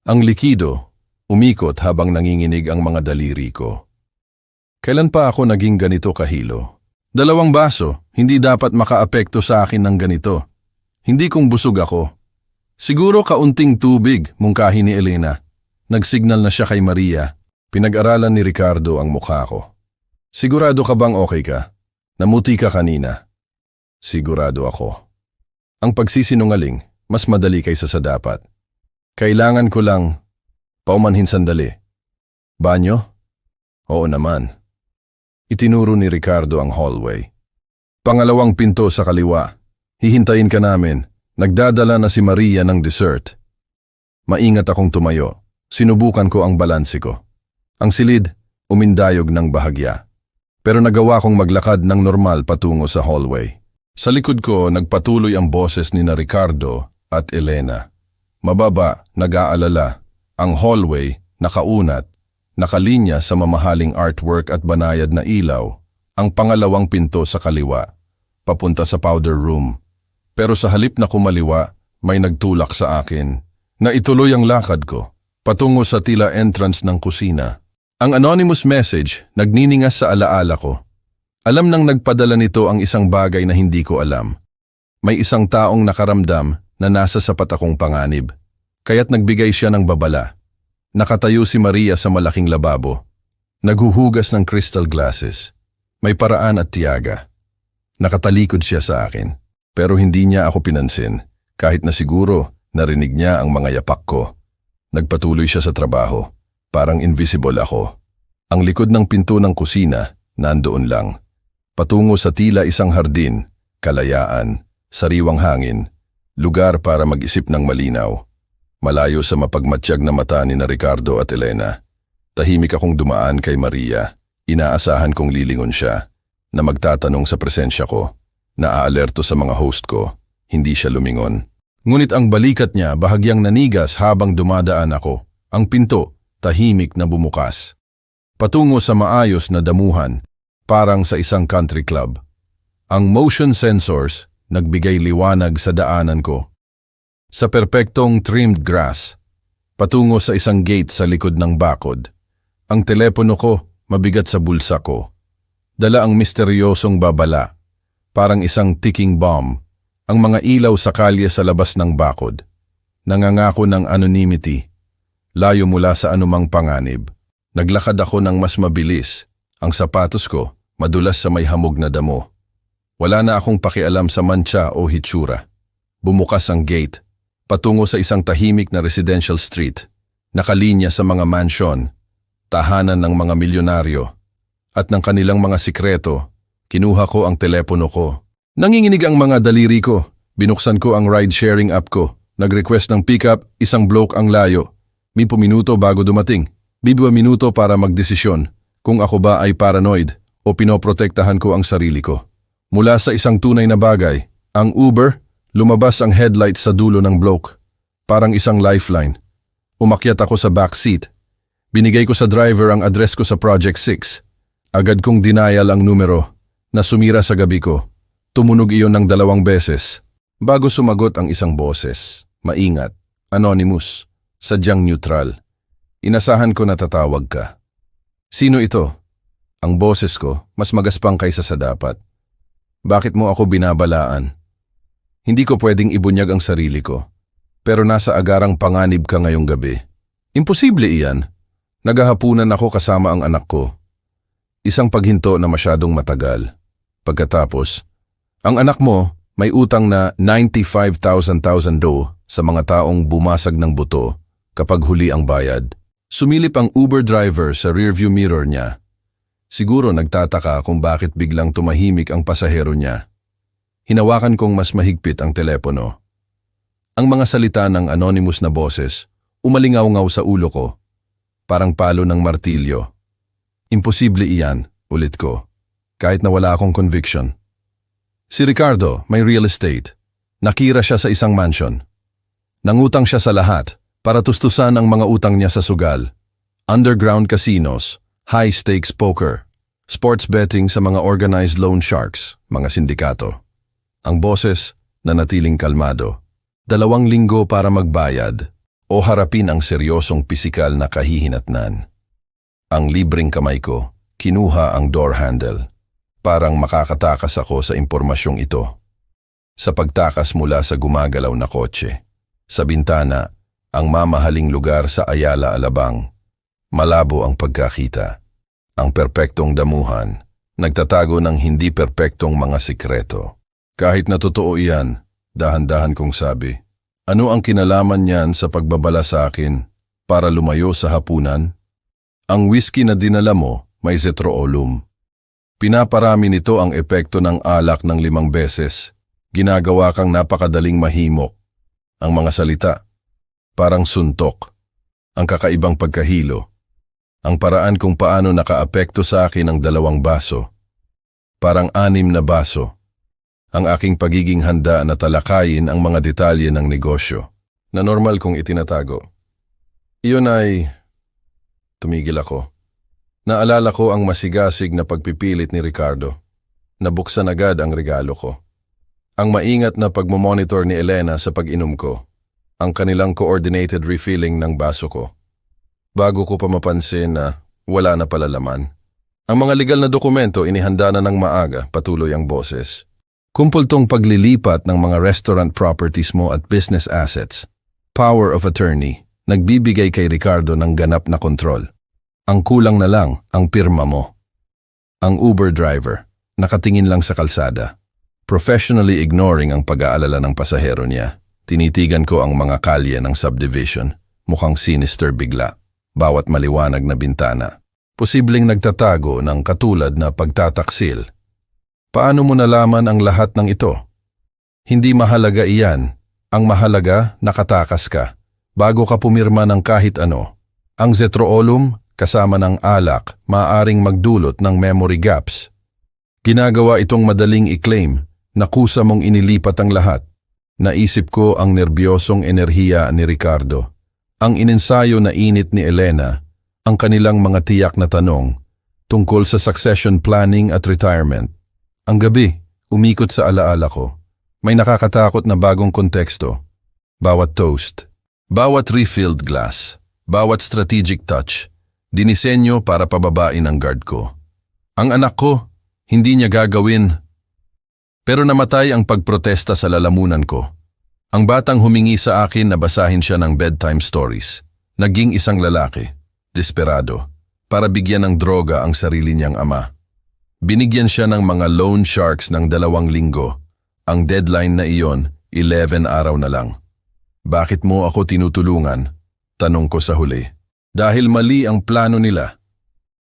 Speaker 1: Ang likido, umikot habang nanginginig ang mga daliri ko. Kailan pa ako naging ganito kahilo? 2 baso, hindi dapat makaapekto sa akin ng ganito. Hindi kong busog ako. Siguro kaunting tubig, mungkahi ni Elena. Nagsignal na siya kay Maria. Pinag-aralan ni Ricardo ang mukha ko. Sigurado ka bang okay ka? Namuti ka kanina. Sigurado ako. Ang pagsisinungaling, mas madali kaysa sa dapat. Kailangan ko lang paumanhin sandali. Banyo? Oo naman. Itinuro ni Ricardo ang hallway. Pangalawang pinto sa kaliwa. Hihintayin ka namin. Nagdadala na si Maria ng dessert. Maingat akong tumayo. Sinubukan ko ang balanse ko. Ang silid, umindayog ng bahagya. Pero nagawa kong maglakad ng normal patungo sa hallway. Sa likod ko, nagpatuloy ang boses ni na Ricardo at Elena. Mababa, nag-aalala. Ang hallway, nakaunat. Nakalinya sa mamahaling artwork at banayad na ilaw, ang pangalawang pinto sa kaliwa, papunta sa powder room. Pero sa halip na kumaliwa, may nagtulak sa akin, na ituloy ang lakad ko, patungo sa tila entrance ng kusina. Ang anonymous message, nagniningas sa alaala ko. Alam nang nagpadala nito ang isang bagay na hindi ko alam. May isang taong nakaramdam na nasa sapat akong panganib, kaya't nagbigay siya ng babala. Nakatayo si Maria sa malaking lababo. Naghuhugas ng crystal glasses. May paraan at tiyaga. Nakatalikod siya sa akin. Pero hindi niya ako pinansin. Kahit na siguro, narinig niya ang mga yapak ko. Nagpatuloy siya sa trabaho. Parang invisible ako. Ang likod ng pinto ng kusina, nandoon lang. Patungo sa tila isang hardin, kalayaan, sariwang hangin, lugar para mag-isip ng malinaw. Malayo sa mapagmatsyag na mata ni na Ricardo at Elena. Tahimik akong dumaan kay Maria. Inaasahan kong lilingon siya, na magtatanong sa presensya ko, na aalerto sa mga host ko. Hindi siya lumingon. Ngunit ang balikat niya bahagyang nanigas habang dumadaan ako. Ang pinto, tahimik na bumukas. Patungo sa maayos na damuhan, parang sa isang country club. Ang motion sensors nagbigay liwanag sa daanan ko. Sa perpektong trimmed grass, patungo sa isang gate sa likod ng bakod. Ang telepono ko, mabigat sa bulsa ko. Dala ang misteryosong babala, parang isang ticking bomb. Ang mga ilaw sa kalye sa labas ng bakod. Nangangako ng anonymity, layo mula sa anumang panganib. Naglakad ako ng mas mabilis. Ang sapatos ko, madulas sa may hamog na damo. Wala na akong pakialam sa mantsa o hitsura. Bumukas ang gate, patungo sa isang tahimik na residential street, nakalinya sa mga mansyon, tahanan ng mga milyonaryo, at ng kanilang mga sikreto. Kinuha ko ang telepono ko. Nanginginig ang mga daliri ko. Binuksan ko ang ride-sharing app ko. Nag-request ng pickup, isang bloke ang layo. 10 minuto bago dumating. 2 minuto para magdesisyon kung ako ba ay paranoid o pinoprotektahan ko ang sarili ko. Mula sa isang tunay na bagay, ang Uber, lumabas ang headlight sa dulo ng bloke. Parang isang lifeline. Umakyat ako sa backseat. Binigay ko sa driver ang address ko sa Project 6. Agad kong denial ang numero na sumira sa gabi ko. Tumunog iyon ng 2 beses. Bago sumagot ang isang boses, maingat, anonymous, sadyang neutral. Inasahan ko na tatawag ka. Sino ito? Ang boses ko, mas magaspang kaysa sa dapat. Bakit mo ako binabalaan? Hindi ko pwedeng ibunyag ang sarili ko, pero nasa agarang panganib ka ngayong gabi. Imposible iyan. Naghahapunan ako kasama ang anak ko. Isang paghinto na masyadong matagal. Pagkatapos, ang anak mo may utang na 95,000 do sa mga taong bumasag ng buto kapag huli ang bayad. Sumilip ang Uber driver sa rearview mirror niya. Siguro nagtataka kung bakit biglang tumahimik ang pasahero niya. Hinawakan kong mas mahigpit ang telepono. Ang mga salita ng anonymous na boses umalingaw-ngaw sa ulo ko, parang palo ng martilyo. Imposible iyan, ulit ko, kahit na wala akong conviction. Si Ricardo may real estate. Nakira siya sa isang mansion. Nangutang siya sa lahat para tustusan ang mga utang niya sa sugal. Underground casinos, high-stakes poker, sports betting sa mga organized loan sharks, mga sindikato. Ang boses nanatiling kalmado. 2 linggo para magbayad o harapin ang seryosong pisikal na kahihinatnan. Ang libreng kamay ko, kinuha ang door handle. Parang makakatakas ako sa impormasyong ito. Sa pagtakas mula sa gumagalaw na kotse. Sa bintana, ang mamahaling lugar sa Ayala, Alabang. Malabo ang pagkakita. Ang perpektong damuhan, nagtatago ng hindi perpektong mga sikreto. Kahit na totoo iyan, dahan-dahan kong sabi, ano ang kinalaman niyan sa pagbabala sa akin para lumayo sa hapunan? Ang whiskey na dinala mo may zetroolum. Pinaparami nito ang epekto ng alak ng 5 beses. Ginagawa kang napakadaling mahimok. Ang mga salita, parang suntok. Ang kakaibang pagkahilo. Ang paraan kung paano nakaapekto sa akin ang 2 baso. Parang 6 na baso. Ang aking pagiging handa na talakayin ang mga detalye ng negosyo na normal kong itinatago. Iyon ay... Tumigil ako. Naalala ko ang masigasig na pagpipilit ni Ricardo. Nabuksan agad ang regalo ko. Ang maingat na pagmomonitor ni Elena sa pag-inom ko. Ang kanilang coordinated refilling ng baso ko. Bago ko pa mapansin na wala na pala laman. Ang mga legal na dokumento inihanda na ng maaga, patuloy ang boses. Kumpul tong paglilipat ng mga restaurant properties mo at business assets. Power of attorney, nagbibigay kay Ricardo ng ganap na kontrol. Ang kulang na lang ang pirma mo. Ang Uber driver, nakatingin lang sa kalsada. Professionally ignoring ang pag-aalala ng pasahero niya. Tinitigan ko ang mga kalye ng subdivision. Mukhang sinister bigla. Bawat maliwanag na bintana. Posibleng nagtatago ng katulad na pagtataksil. Paano mo nalaman ang lahat ng ito? Hindi mahalaga iyan. Ang mahalaga, nakatakas ka. Bago ka pumirma ng kahit ano. Ang zetroolum, kasama ng alak, maaaring magdulot ng memory gaps. Ginagawa itong madaling i-claim na kusa mong inilipat ang lahat. Naisip ko ang nerbyosong enerhiya ni Ricardo. Ang inensayo na init ni Elena, ang kanilang mga tiyak na tanong tungkol sa succession planning at retirement. Ang gabi, umikot sa alaala ko. May nakakatakot na bagong konteksto. Bawat toast, bawat refilled glass, bawat strategic touch, dinisenyo para pababain ang guard ko. Ang anak ko, hindi niya gagawin. Pero namatay ang pagprotesta sa lalamunan ko. Ang batang humingi sa akin na basahin siya ng bedtime stories. Naging isang lalaki, desperado, para bigyan ng droga ang sarili niyang ama. Binigyan siya ng mga loan sharks ng 2 linggo. Ang deadline na iyon, 11 araw na lang. Bakit mo ako tinutulungan? Tanong ko sa huli. Dahil mali ang plano nila.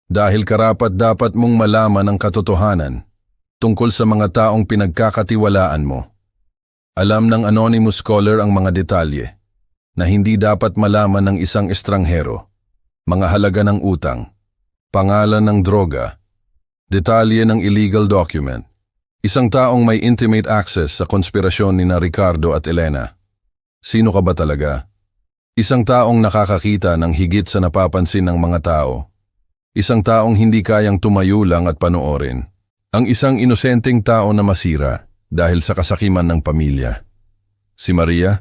Speaker 1: Dahil karapat-dapat mong malaman ang katotohanan tungkol sa mga taong pinagkakatiwalaan mo. Alam ng anonymous caller ang mga detalye na hindi dapat malaman ng isang estranghero. Mga halaga ng utang, pangalan ng droga, detalye ng illegal document. Isang taong may intimate access sa konspirasyon ni Ricardo at Elena. Sino ka ba talaga? Isang taong nakakakita ng higit sa napapansin ng mga tao. Isang taong hindi kayang tumayo lang at panoorin. Ang isang inosenteng tao na masira dahil sa kasakiman ng pamilya. Si Maria,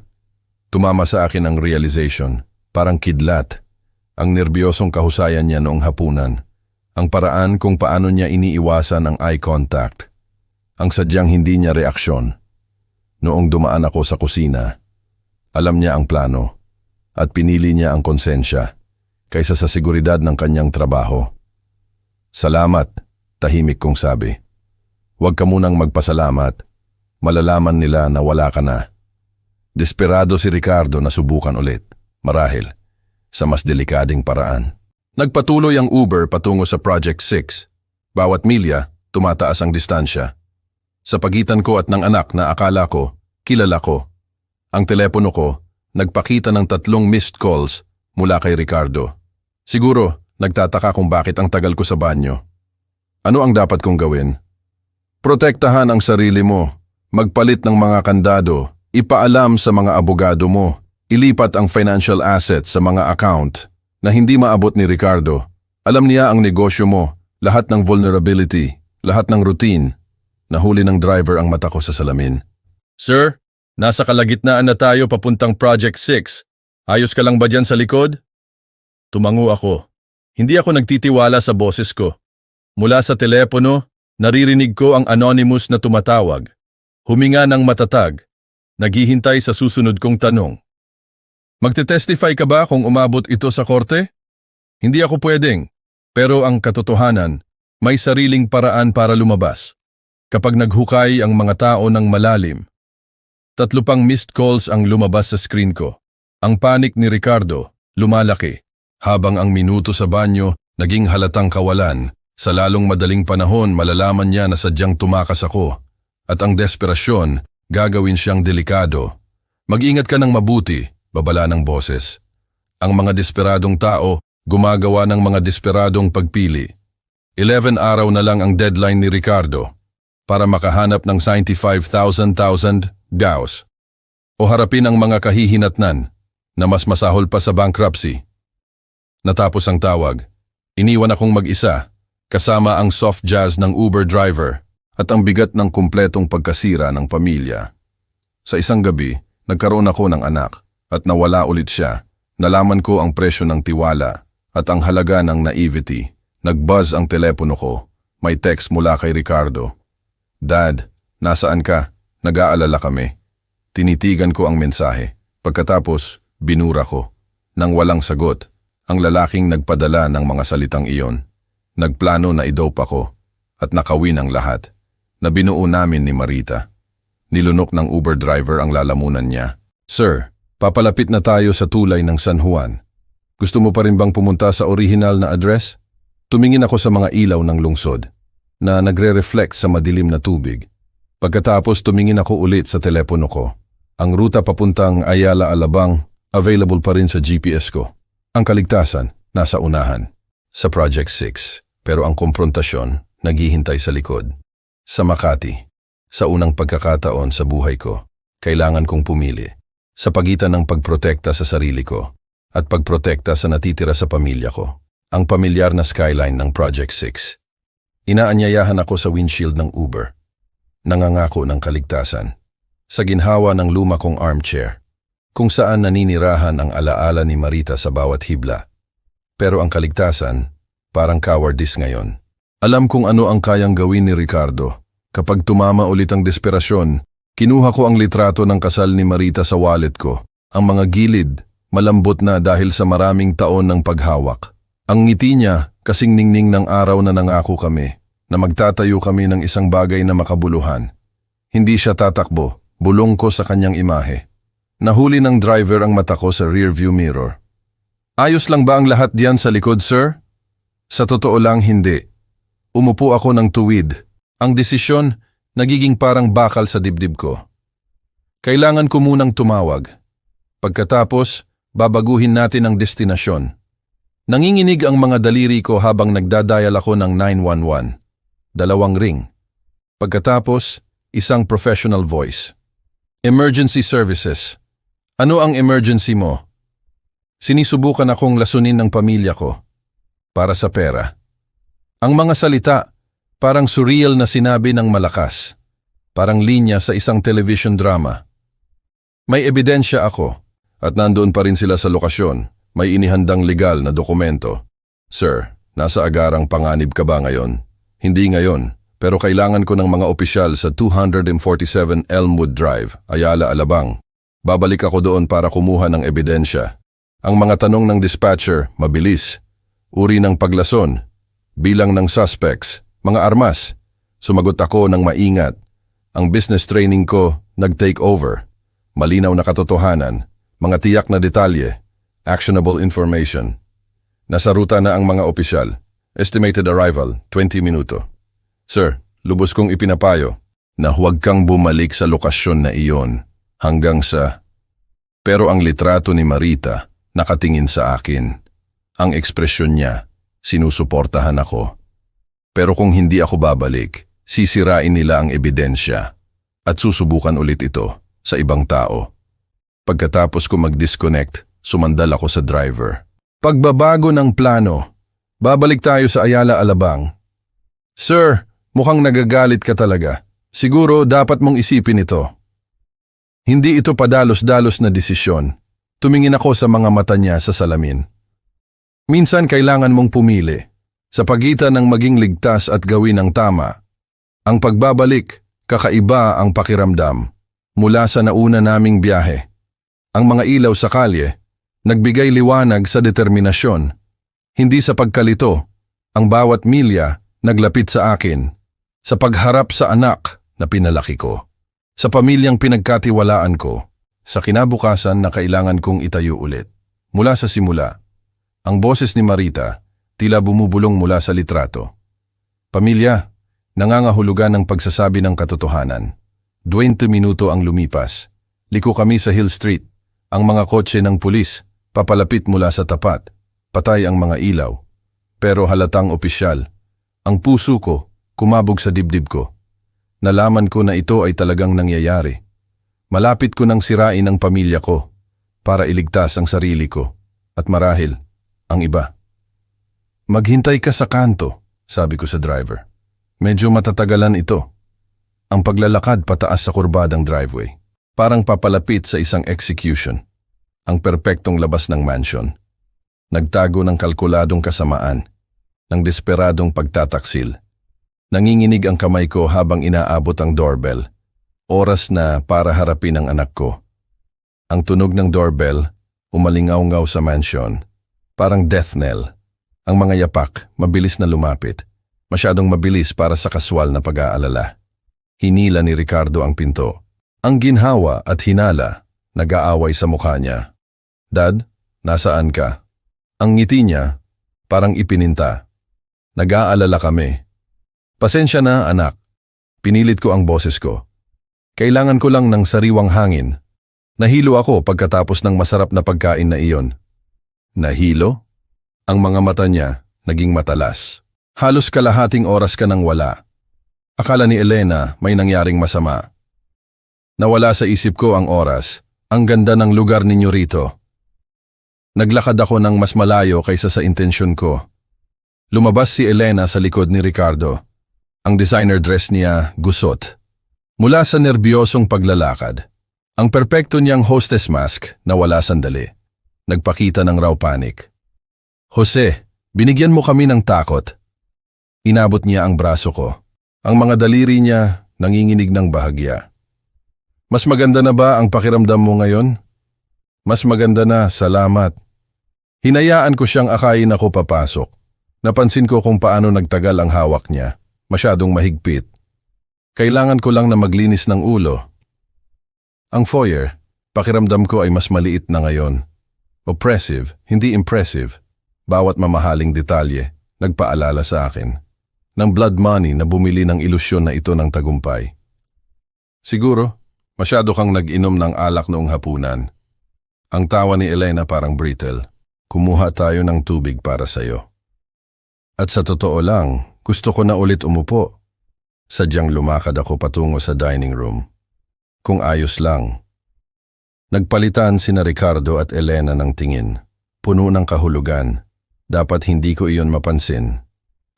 Speaker 1: tumama sa akin ang realization, parang kidlat. Ang nerbiyosong kahusayan niya noong hapunan. Ang paraan kung paano niya iniiwasan ang eye contact. Ang sadyang hindi niya reaksyon. Noong dumaan ako sa kusina, alam niya ang plano at pinili niya ang konsensya kaysa sa seguridad ng kanyang trabaho. Salamat, tahimik kong sabi. Huwag ka munang magpasalamat. Malalaman nila na wala ka na. Desperado si Ricardo na subukan ulit, marahil, sa mas delikading paraan. Nagpatuloy ang Uber patungo sa Project 6. Bawat milya, tumataas ang distansya. Sa pagitan ko at ng anak na akala ko, kilala ko. Ang telepono ko, nagpakita ng 3 missed calls mula kay Ricardo. Siguro, nagtataka kung bakit ang tagal ko sa banyo. Ano ang dapat kong gawin? Protektahan ang sarili mo, magpalit ng mga kandado, ipaalam sa mga abogado mo, ilipat ang financial assets sa mga account na hindi maabot ni Ricardo. Alam niya ang negosyo mo, lahat ng vulnerability, lahat ng routine. Nahuli ng driver ang mata ko sa salamin. Sir, nasa kalagitnaan na tayo papuntang Project 6. Ayos ka lang ba dyan sa likod? Tumango ako. Hindi ako nagtitiwala sa boses ko. Mula sa telepono, naririnig ko ang anonymous na tumatawag. Huminga ng matatag. Naghihintay sa susunod kong tanong. Magte-testify ka ba kung umabot ito sa korte? Hindi ako pwedeng, pero ang katotohanan, may sariling paraan para lumabas. Kapag naghukay ang mga tao ng malalim, 3 pang missed calls ang lumabas sa screen ko. Ang panik ni Ricardo, lumalaki, habang ang minuto sa banyo naging halatang kawalan. Sa lalong madaling panahon malalaman niya na sadyang tumakas ako. At ang desperasyon, gagawin siyang delikado. Mag-ingat ka ng mabuti, babala ng boses. Ang mga desperadong tao, gumagawa ng mga desperadong pagpili. 11 araw na lang ang deadline ni Ricardo para makahanap ng 95,000 gaos o harapin ang mga kahihinatnan na mas masahol pa sa bankruptcy. Natapos ang tawag. Iniwan akong mag-isa, kasama ang soft jazz ng Uber driver at ang bigat ng kumpletong pagkasira ng pamilya. Sa isang gabi, nagkaroon ako ng anak at nawala ulit siya. Nalaman ko ang presyo ng tiwala at ang halaga ng naivety. Nag-buzz ang telepono ko. May text mula kay Ricardo. Dad, nasaan ka? Nag-aalala kami. Tinitigan ko ang mensahe. Pagkatapos, binura ko. Nang walang sagot, ang lalaking nagpadala ng mga salitang iyon. Nagplano na i-dope ako at nakawin ang lahat. Nabinuo namin ni Marita. Nilunok ng Uber driver ang lalamunan niya. Sir, papalapit na tayo sa tulay ng San Juan. Gusto mo pa rin bang pumunta sa original na address? Tumingin ako sa mga ilaw ng lungsod na nagre-reflect sa madilim na tubig. Pagkatapos tumingin ako ulit sa telepono ko. Ang ruta papuntang Ayala Alabang available pa rin sa GPS ko. Ang kaligtasan nasa unahan sa Project 6 pero ang komprontasyon naghihintay sa likod. Sa Makati, sa unang pagkakataon sa buhay ko, kailangan kong pumili sa pagitan ng pagprotekta sa sarili ko at pagprotekta sa natitira sa pamilya ko. Ang pamilyar na skyline ng Project 6. Inaanyayahan ako sa windshield ng Uber. Nangangako ng kaligtasan. Sa ginhawa ng luma kong armchair, kung saan naninirahan ang alaala ni Marita sa bawat hibla. Pero ang kaligtasan, parang cowardice ngayon. Alam kung ano ang kayang gawin ni Ricardo. Kapag tumama ulit ang desperasyon, kinuha ko ang litrato ng kasal ni Marita sa wallet ko. Ang mga gilid, malambot na dahil sa maraming taon ng paghawak. Ang ngiti niya, kasing ningning ng araw na nangako kami na magtatayo kami ng isang bagay na makabuluhan. Hindi siya tatakbo, bulong ko sa kanyang imahe. Nahuli ng driver ang mata ko sa rearview mirror. Ayos lang ba ang lahat diyan sa likod, sir? Sa totoo lang, hindi. Umupo ako ng tuwid. Ang desisyon, nagiging parang bakal sa dibdib ko. Kailangan ko munang tumawag. Pagkatapos, babaguhin natin ang destinasyon. Nanginginig ang mga daliri ko habang nagdadial ako ng 911. 2 ring. Pagkatapos, isang professional voice. Emergency services. Ano ang emergency mo? Sinisubukan akong lasunin ng pamilya ko. Para sa pera. Ang mga salita, parang surreal na sinabi ng malakas. Parang linya sa isang television drama. May ebidensya ako, at nandoon pa rin sila sa lokasyon. May inihandang legal na dokumento. Sir, nasa agarang panganib ka ba ngayon? Hindi ngayon, pero kailangan ko ng mga opisyal sa 247 Elmwood Drive, Ayala, Alabang. Babalik ako doon para kumuha ng ebidensya. Ang mga tanong ng dispatcher, mabilis. Uri ng paglason, bilang ng suspects, mga armas. Sumagot ako ng maingat. Ang business training ko, nag-take over. Malinaw na katotohanan, mga tiyak na detalye, actionable information. Nasa ruta na ang mga opisyal. Estimated arrival, 20 minuto. Sir, lubos kong ipinapayo na huwag kang bumalik sa lokasyon na iyon hanggang sa... Pero ang litrato ni Marita nakatingin sa akin. Ang ekspresyon niya, sinusuportahan ako. Pero kung hindi ako babalik, sisirain nila ang ebidensya at susubukan ulit ito sa ibang tao. Pagkatapos ko mag-disconnect, sumandal ako sa driver. Pagbabago ng plano, babalik tayo sa Ayala, Alabang. Sir, mukhang nagagalit ka talaga. Siguro dapat mong isipin ito. Hindi ito padalos-dalos na desisyon. Tumingin ako sa mga mata niya sa salamin. Minsan kailangan mong pumili. Sa pagitan ng maging ligtas at gawin ang tama. Ang pagbabalik, kakaiba ang pakiramdam. Mula sa nauna naming biyahe. Ang mga ilaw sa kalye, nagbigay liwanag sa determinasyon. Hindi sa pagkalito, ang bawat milya naglapit sa akin. Sa pagharap sa anak na pinalaki ko. Sa pamilyang pinagkatiwalaan ko. Sa kinabukasan na kailangan kong itayo ulit. Mula sa simula, ang boses ni Marita tila bumubulong mula sa litrato. Pamilya, nangangahulugan ng pagsasabi ng katotohanan. 20 minuto ang lumipas. Liko kami sa Hill Street. Ang mga kotse ng pulis, papalapit mula sa tapat. Patay ang mga ilaw. Pero halatang opisyal. Ang puso ko, kumabog sa dibdib ko. Nalaman ko na ito ay talagang nangyayari. Malapit ko nang sirain ang pamilya ko para iligtas ang sarili ko at marahil ang iba. Maghintay ka sa kanto, sabi ko sa driver. Medyo matatagalan ito. Ang paglalakad pataas sa kurbadang driveway. Parang papalapit sa isang execution. Ang perpektong labas ng mansion. Nagtago ng kalkuladong kasamaan. Ng desperadong pagtataksil. Nanginginig ang kamay ko habang inaabot ang doorbell. Oras na para harapin ang anak ko. Ang tunog ng doorbell, umalingaw-ngaw sa mansion. Parang death knell. Ang mga yapak, mabilis na lumapit. Masyadong mabilis para sa kaswal na pag-aalala. Hinila ni Ricardo ang pinto. Ang ginhawa at hinala, nag-aaway sa mukha niya. Dad, nasaan ka? Ang ngiti niya, parang ipininta. Nag-aalala kami. Pasensya na, anak. Pinilit ko ang boses ko. Kailangan ko lang ng sariwang hangin. Nahilo ako pagkatapos ng masarap na pagkain na iyon. Nahilo? Ang mga mata niya naging matalas. Halos kalahating oras ka nang wala. Akala ni Elena may nangyaring masama. Nawala sa isip ko ang oras. Ang ganda ng lugar ninyo rito. Naglakad ako ng mas malayo kaysa sa intensyon ko. Lumabas si Elena sa likod ni Ricardo. Ang designer dress niya gusot. Mula sa nerbiyosong paglalakad, ang perpekto niyang hostess mask na wala sandali. Nagpakita ng raw panic. Jose, binigyan mo kami ng takot. Inabot niya ang braso ko. Ang mga daliri niya nanginginig ng bahagya. Mas maganda na ba ang pakiramdam mo ngayon? Mas maganda na, salamat. Hinayaan ko siyang akayin ako papasok. Napansin ko kung paano nagtagal ang hawak niya. Masyadong mahigpit. Kailangan ko lang na maglinis ng ulo. Ang foyer, pakiramdam ko ay mas maliit na ngayon. Oppressive, hindi impressive. Bawat mamahaling detalye, nagpaalala sa akin ng blood money na bumili ng ilusyon na ito ng tagumpay. Siguro, masyado kang nag-inom ng alak noong hapunan. Ang tawa ni Elena parang brittle. Kumuha tayo ng tubig para sa'yo. At sa totoo lang, gusto ko na ulit umupo. Sadyang lumakad ako patungo sa dining room. Kung ayos lang. Nagpalitan sina Ricardo at Elena ng tingin. Puno ng kahulugan. Dapat hindi ko iyon mapansin.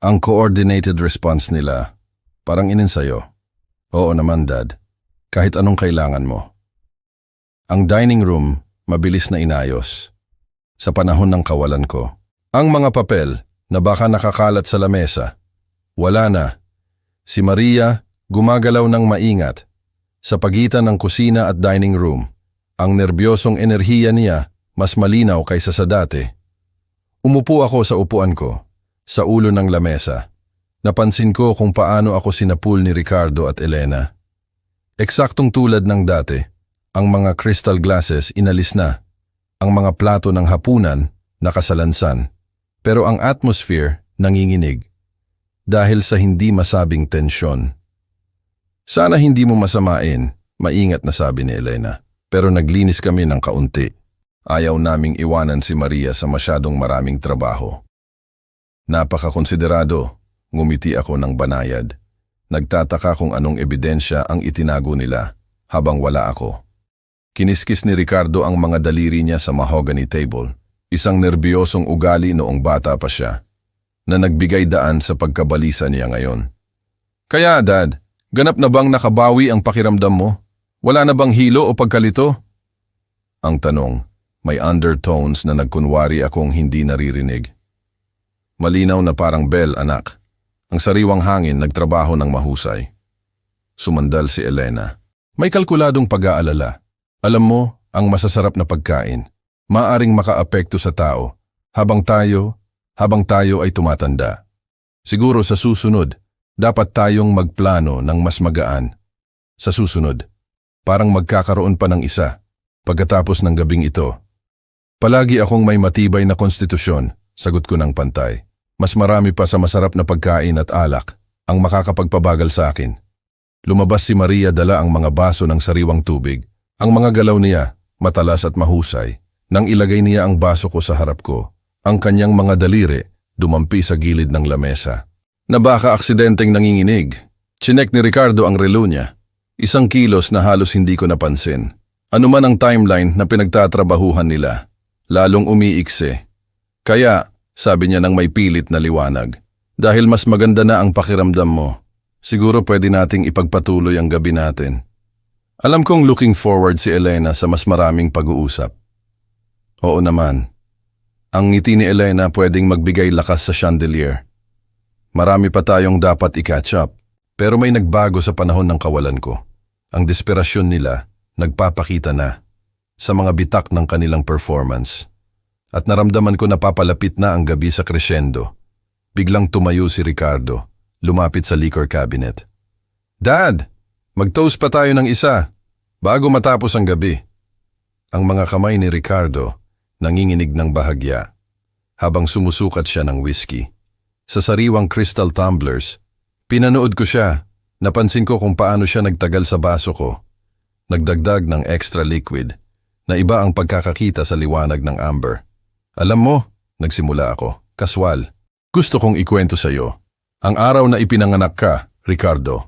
Speaker 1: Ang coordinated response nila, parang ininsayo. Oo naman, Dad. Kahit anong kailangan mo. Ang dining room, mabilis na inayos. Sa panahon ng kawalan ko. Ang mga papel na baka nakakalat sa lamesa. Wala na. Si Maria gumagalaw ng maingat. Sa pagitan ng kusina at dining room, ang nerbyosong enerhiya niya mas malinaw kaysa sa dati. Umupo ako sa upuan ko, sa ulo ng lamesa. Napansin ko kung paano ako sinapul ni Ricardo at Elena. Eksaktong tulad ng dati, ang mga crystal glasses inalis na. Ang mga plato ng hapunan nakasalansan. Pero ang atmosphere nanginginig. Dahil sa hindi masabing tensyon. Sana hindi mo masamain, maingat na sabi ni Elena. Pero naglinis kami ng kaunti. Ayaw naming iwanan si Maria sa masyadong maraming trabaho. Napakakonsiderado, ngumiti ako ng banayad. Nagtataka kung anong ebidensya ang itinago nila habang wala ako. Kiniskis ni Ricardo ang mga daliri niya sa mahogany table. Isang nerbiyosong ugali noong bata pa siya, na nagbigay daan sa pagkabalisa niya ngayon. Kaya, Dad, ganap na bang nakabawi ang pakiramdam mo? Wala na bang hilo o pagkalito? Ang tanong, may undertones na nagkunwari akong hindi naririnig. Malinaw na parang bell, anak. Ang sariwang hangin nagtrabaho ng mahusay. Sumandal si Elena. May kalkuladong pag-aalala. Alam mo, ang masasarap na pagkain, maaring makaapekto sa tao habang tayo ay tumatanda. Siguro sa susunod, dapat tayong magplano ng mas magaan. Sa susunod, parang magkakaroon pa ng isa, pagkatapos ng gabing ito. Palagi akong may matibay na konstitusyon, sagot ko ng pantay. Mas marami pa sa masarap na pagkain at alak ang makakapagpabagal sa akin. Lumabas si Maria, dala ang mga baso ng sariwang tubig. Ang mga galaw niya, matalas at mahusay. Nang ilagay niya ang baso ko sa harap ko, ang kanyang mga daliri dumampi sa gilid ng lamesa. Na baka aksidenteng nanginginig. Chinek ni Ricardo ang relo niya. 1 kilos na halos hindi ko napansin. Ano man ang timeline na pinagtatrabahuhan nila, lalong umiiksi. Kaya, sabi niya nang may pilit na liwanag, dahil mas maganda na ang pakiramdam mo, siguro pwede nating ipagpatuloy ang gabi natin. Alam kong looking forward si Elena sa mas maraming pag-uusap. Oo naman. Ang ngiti ni Elena pwedeng magbigay lakas sa chandelier. Marami pa tayong dapat i-catch up. Pero may nagbago sa panahon ng kawalan ko. Ang desperasyon nila nagpapakita na sa mga bitak ng kanilang performance. At naramdaman ko na papalapit na ang gabi sa crescendo. Biglang tumayo si Ricardo, lumapit sa liquor cabinet. Dad, mag-toast pa tayo ng isa bago matapos ang gabi. Ang mga kamay ni Ricardo nanginginig ng bahagya habang sumusukat siya ng whiskey. Sa sariwang crystal tumblers, pinanood ko siya, napansin ko kung paano siya nagtagal sa baso ko. Nagdagdag ng extra liquid na iba ang pagkakakita sa liwanag ng amber. Alam mo, nagsimula ako, kaswal. Gusto kong ikwento sa iyo. Ang araw na ipinanganak ka, Ricardo.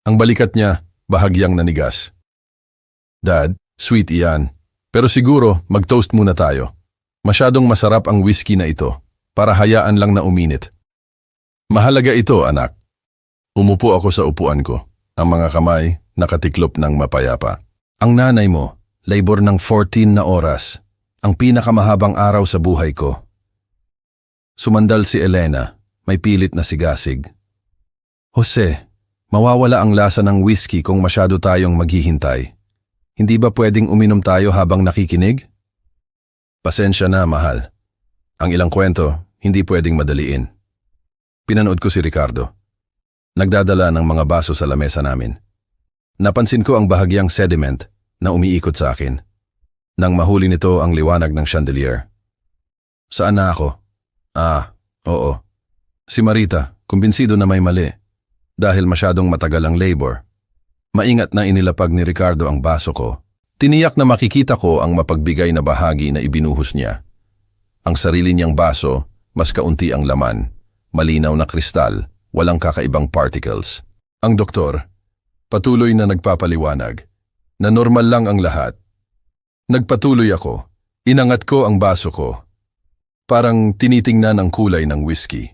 Speaker 1: Ang balikat niya, bahagyang nanigas. Dad, sweet iyan. Pero siguro, mag-toast muna tayo. Masyadong masarap ang whiskey na ito, para hayaan lang na uminit. Mahalaga ito, anak. Umupo ako sa upuan ko, ang mga kamay nakatiklop ng mapayapa. Ang nanay mo, labor ng 14 na oras, ang pinakamahabang araw sa buhay ko. Sumandal si Elena, may pilit na sigasig. Jose, mawawala ang lasa ng whiskey kung masyado tayong maghihintay. Hindi ba pwedeng uminom tayo habang nakikinig? Pasensya na, mahal. Ang ilang kwento, hindi pwedeng madaliin. Pinanood ko si Ricardo. Nagdadala ng mga baso sa lamesa namin. Napansin ko ang bahagyang sediment na umiikot sa akin. Nang mahuli nito ang liwanag ng chandelier. Saan na ako? Oo. Si Marita, kumbinsido na may mali. Dahil masyadong matagal ang labor. Maingat na inilapag ni Ricardo ang baso ko. Tiniyak na makikita ko ang mapagbigay na bahagi na ibinuhos niya. Ang sarili niyang baso, mas kaunti ang laman. Malinaw na kristal, walang kakaibang particles. Ang doktor, patuloy na nagpapaliwanag, na normal lang ang lahat. Nagpatuloy ako, inangat ko ang baso ko. Parang tinitingnan ang kulay ng whiskey.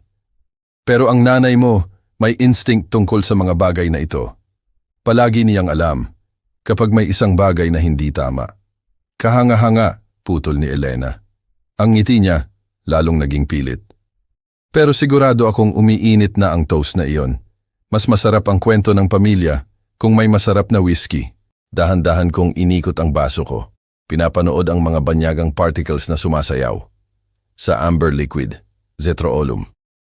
Speaker 1: Pero ang nanay mo, may instinct tungkol sa mga bagay na ito. Palagi niyang alam, kapag may isang bagay na hindi tama. Kahanga-hanga, putol ni Elena. Ang ngiti niya, lalong naging pilit. Pero sigurado akong umiinit na ang toast na iyon. Mas masarap ang kwento ng pamilya kung may masarap na whiskey. Dahan-dahan kong inikot ang baso ko. Pinapanood ang mga banyagang particles na sumasayaw. Sa amber liquid, zetroolum.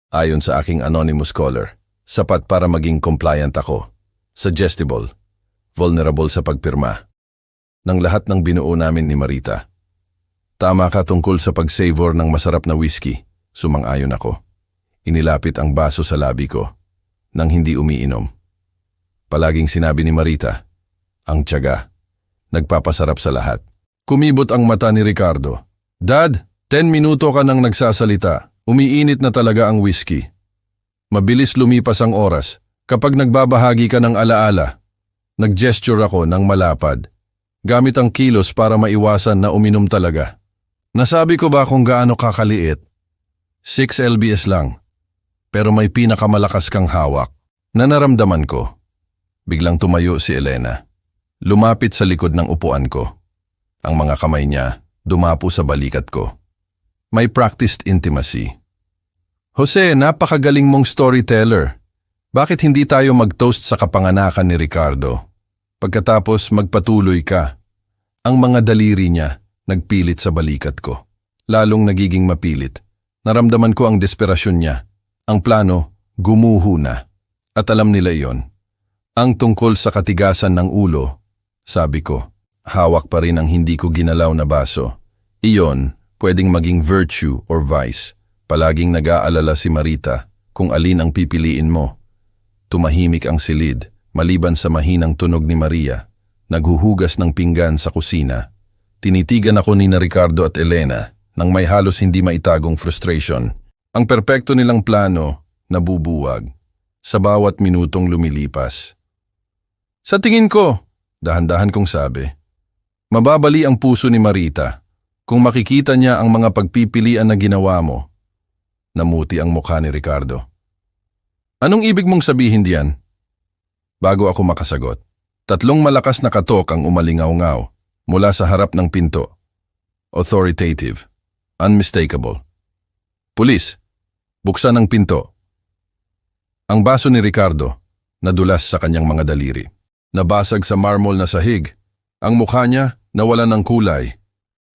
Speaker 1: Ayon sa aking anonymous caller, sapat para maging compliant ako. Suggestible. Vulnerable sa pagpirma. Ng lahat ng binuo namin ni Marita. Tama ka tungkol sa pag-savor ng masarap na whiskey, sumang-ayon ako. Inilapit ang baso sa labi ko, nang hindi umiinom. Palaging sinabi ni Marita, ang tiyaga, nagpapasarap sa lahat. Kumibot ang mata ni Ricardo. Dad, 10 minuto ka nang nagsasalita, umiinit na talaga ang whiskey. Mabilis lumipas ang oras, kapag nagbabahagi ka ng alaala. Nag-gesture ako ng malapad, gamit ang kilos para maiwasan na uminom talaga. Nasabi ko ba kung gaano kakaliit? 6 lbs lang, pero may pinakamalakas kang hawak na naramdaman ko. Biglang tumayo si Elena. Lumapit sa likod ng upuan ko. Ang mga kamay niya dumapo sa balikat ko. May practiced intimacy. Jose, napakagaling mong storyteller. Bakit hindi tayo mag-toast sa kapanganakan ni Ricardo? Pagkatapos magpatuloy ka. Ang mga daliri niya nagpilit sa balikat ko. Lalong nagiging mapilit. Naramdaman ko ang desperasyon niya. Ang plano, gumuho na. At alam nila iyon. Ang tungkol sa katigasan ng ulo, sabi ko, hawak pa rin ang hindi ko ginalaw na baso. Iyon, pwedeng maging virtue or vice. Palaging nag-aalala si Marita kung alin ang pipiliin mo. Tumahimik ang silid. Maliban sa mahinang tunog ni Maria, naghuhugas ng pinggan sa kusina. Tinitigan ako ni Ricardo at Elena nang may halos hindi maitagong frustration. Ang perpekto nilang plano nabubuwag sa bawat minutong lumilipas. Sa tingin ko, dahan-dahan kong sabi, mababali ang puso ni Marita kung makikita niya ang mga pagpipilian na ginawa mo. Namuti ang mukha ni Ricardo. Anong ibig mong sabihin diyan? Bago ako makasagot, 3 malakas na katok ang umalingaw-ngaw mula sa harap ng pinto. Authoritative, unmistakable. Pulis, buksan ang pinto. Ang baso ni Ricardo, nadulas sa kanyang mga daliri. Nabasag sa marmol na sahig. Ang mukha niya nawalan ng kulay.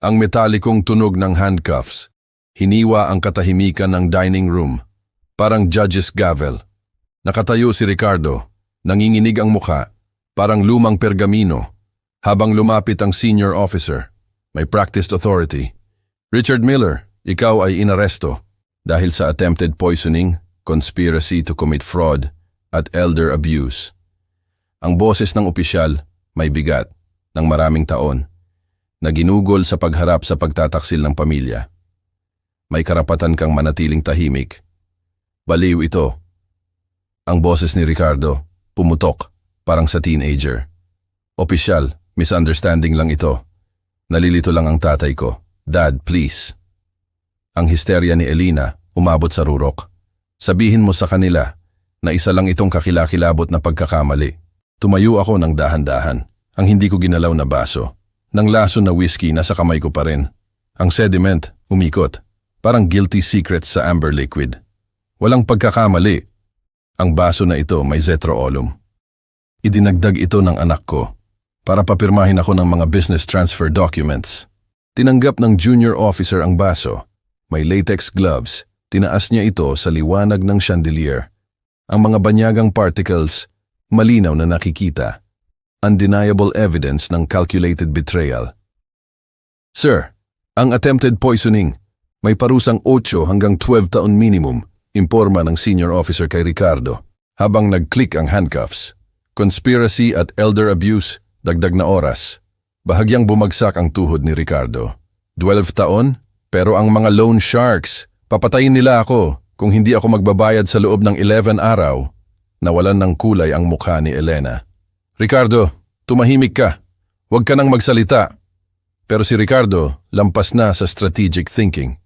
Speaker 1: Ang metalikong tunog ng handcuffs. Hiniwa ang katahimikan ng dining room. Parang judge's gavel. Nakatayo si Ricardo. Nanginginig ang mukha, parang lumang pergamino, habang lumapit ang senior officer. May practiced authority. Richard Miller, ikaw ay inaresto dahil sa attempted poisoning, conspiracy to commit fraud, at elder abuse. Ang boses ng opisyal may bigat ng maraming taon na ginugol sa pagharap sa pagtataksil ng pamilya. May karapatan kang manatiling tahimik. Baliw ito. Ang boses ni Ricardo pumutok, parang sa teenager. Opisyal, misunderstanding lang ito. Nalilito lang ang tatay ko. Dad, please. Ang histerya ni Elena umabot sa rurok. Sabihin mo sa kanila na isa lang itong kakilakilabot na pagkakamali. Tumayo ako ng dahan-dahan. Ang hindi ko ginalaw na baso. Nang laso na whiskey nasa kamay ko pa rin. Ang sediment, umikot. Parang guilty secrets sa amber liquid. Walang pagkakamali. Ang baso na ito may zetroolum. Idinagdag ito ng anak ko para papirmahin ako ng mga business transfer documents. Tinanggap ng junior officer ang baso. May latex gloves. Tinaas niya ito sa liwanag ng chandelier. Ang mga banyagang particles, malinaw na nakikita. Undeniable evidence ng calculated betrayal. Sir, ang attempted poisoning, may parusang 8 hanggang 12 taon minimum, imporma ng senior officer kay Ricardo, habang nag-click ang handcuffs. Conspiracy at elder abuse, dagdag na oras. Bahagyang bumagsak ang tuhod ni Ricardo. 12 taon? Pero ang mga loan sharks, papatayin nila ako kung hindi ako magbabayad sa loob ng 11 araw. Nawalan ng kulay ang mukha ni Elena. Ricardo, tumahimik ka. Huwag ka nang magsalita. Pero si Ricardo, lampas na sa strategic thinking.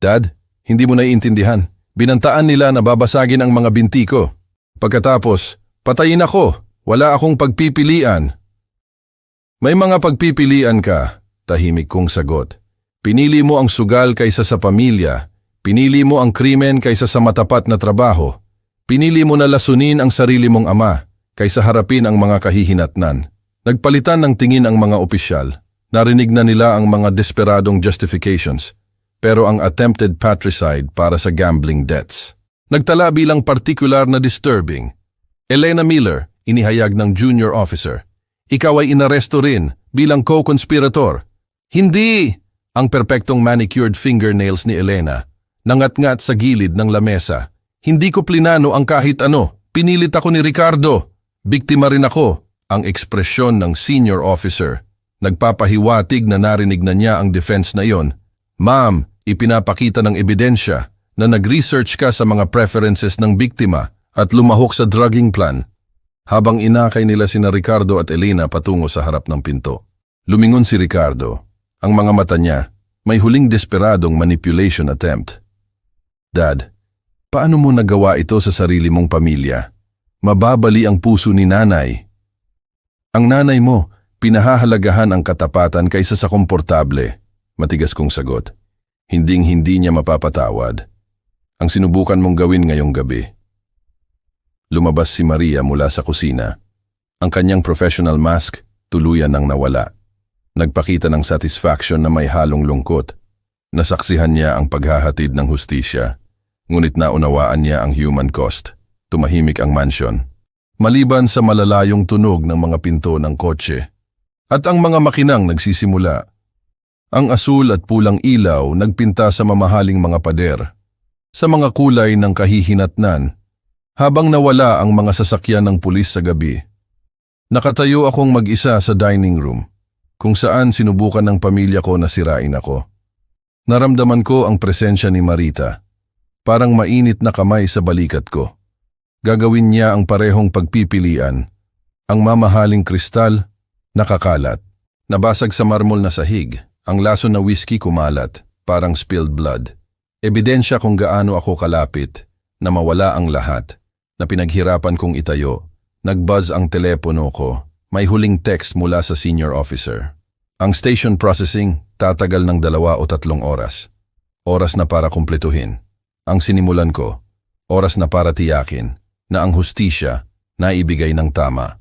Speaker 1: Dad, hindi mo naiintindihan. Binantaan nila na babasagin ang mga binti ko. Pagkatapos, patayin ako. Wala akong pagpipilian. May mga pagpipilian ka, tahimik kong sagot. Pinili mo ang sugal kaysa sa pamilya. Pinili mo ang krimen kaysa sa matapat na trabaho. Pinili mo na lasunin ang sarili mong ama kaysa harapin ang mga kahihinatnan. Nagpalitan ng tingin ang mga opisyal. Narinig na nila ang mga desperadong justifications. Pero ang attempted patricide para sa gambling debts. Nagtala bilang particular na disturbing. Elena Miller, inihayag ng junior officer. Ikaw ay inaresto rin bilang co-conspirator. Hindi! Ang perpektong manicured fingernails ni Elena, nangat-ngat sa gilid ng lamesa. Hindi ko plinano ang kahit ano. Pinilit ako ni Ricardo. Biktima rin ako. Ang ekspresyon ng senior officer. Nagpapahiwatig na narinig na niya ang defense na iyon. Ma'am, ipinapakita ng ebidensya na nag-research ka sa mga preferences ng biktima at lumahok sa drugging plan. Habang inakay nila sina Ricardo at Elena patungo sa harap ng pinto. Lumingon si Ricardo. Ang mga mata niya, may huling desperadong manipulation attempt. Dad, paano mo nagawa ito sa sarili mong pamilya? Mababali ang puso ni nanay. Ang nanay mo, pinahahalagahan ang katapatan kaysa sa komportable. Matigas kong sagot. Hinding-hindi niya mapapatawad. Ang sinubukan mong gawin ngayong gabi. Lumabas si Maria mula sa kusina. Ang kanyang professional mask, tuluyan nang nawala. Nagpakita ng satisfaction na may halong lungkot. Nasaksihan niya ang paghahatid ng hustisya. Ngunit naunawaan niya ang human cost. Tumahimik ang mansion. Maliban sa malalayong tunog ng mga pinto ng kotse. At ang mga makinang nagsisimula. Ang asul at pulang ilaw nagpinta sa mamahaling mga pader. Sa mga kulay ng kahihinatnan. Habang nawala ang mga sasakyan ng pulis sa gabi, nakatayo akong mag-isa sa dining room, kung saan sinubukan ng pamilya ko na sirain ako. Naramdaman ko ang presensya ni Marita, parang mainit na kamay sa balikat ko. Gagawin niya ang parehong pagpipilian, ang mamahaling kristal, nakakalat. Nabasag sa marmol na sahig, ang laso na whiskey kumalat, parang spilled blood. Ebidensya kung gaano ako kalapit, na mawala ang lahat. Na pinaghirapan kong itayo, nagbuzz ang telepono ko, may huling text mula sa senior officer. Ang station processing tatagal ng 2 o 3 oras. Oras na para kumpletuhin. Ang sinimulan ko, oras na para tiyakin na ang hustisya naibigay ng tama.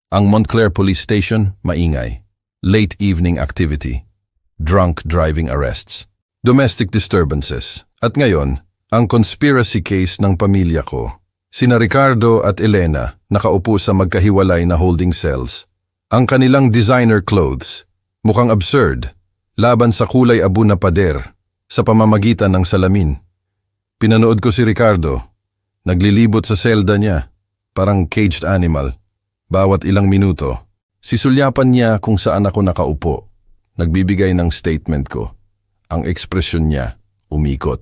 Speaker 1: Ang Montclair Police Station, maingay. Late evening activity. Drunk driving arrests. Domestic disturbances. At ngayon, ang conspiracy case ng pamilya ko. Sina Ricardo at Elena nakaupo sa magkahiwalay na holding cells. Ang kanilang designer clothes, mukhang absurd, laban sa kulay abo na pader, sa pamamagitan ng salamin. Pinanood ko si Ricardo, naglilibot sa selda niya, parang caged animal. Bawat ilang minuto, sisulyapan niya kung saan ako nakaupo, nagbibigay ng statement ko. Ang ekspresyon niya, umikot.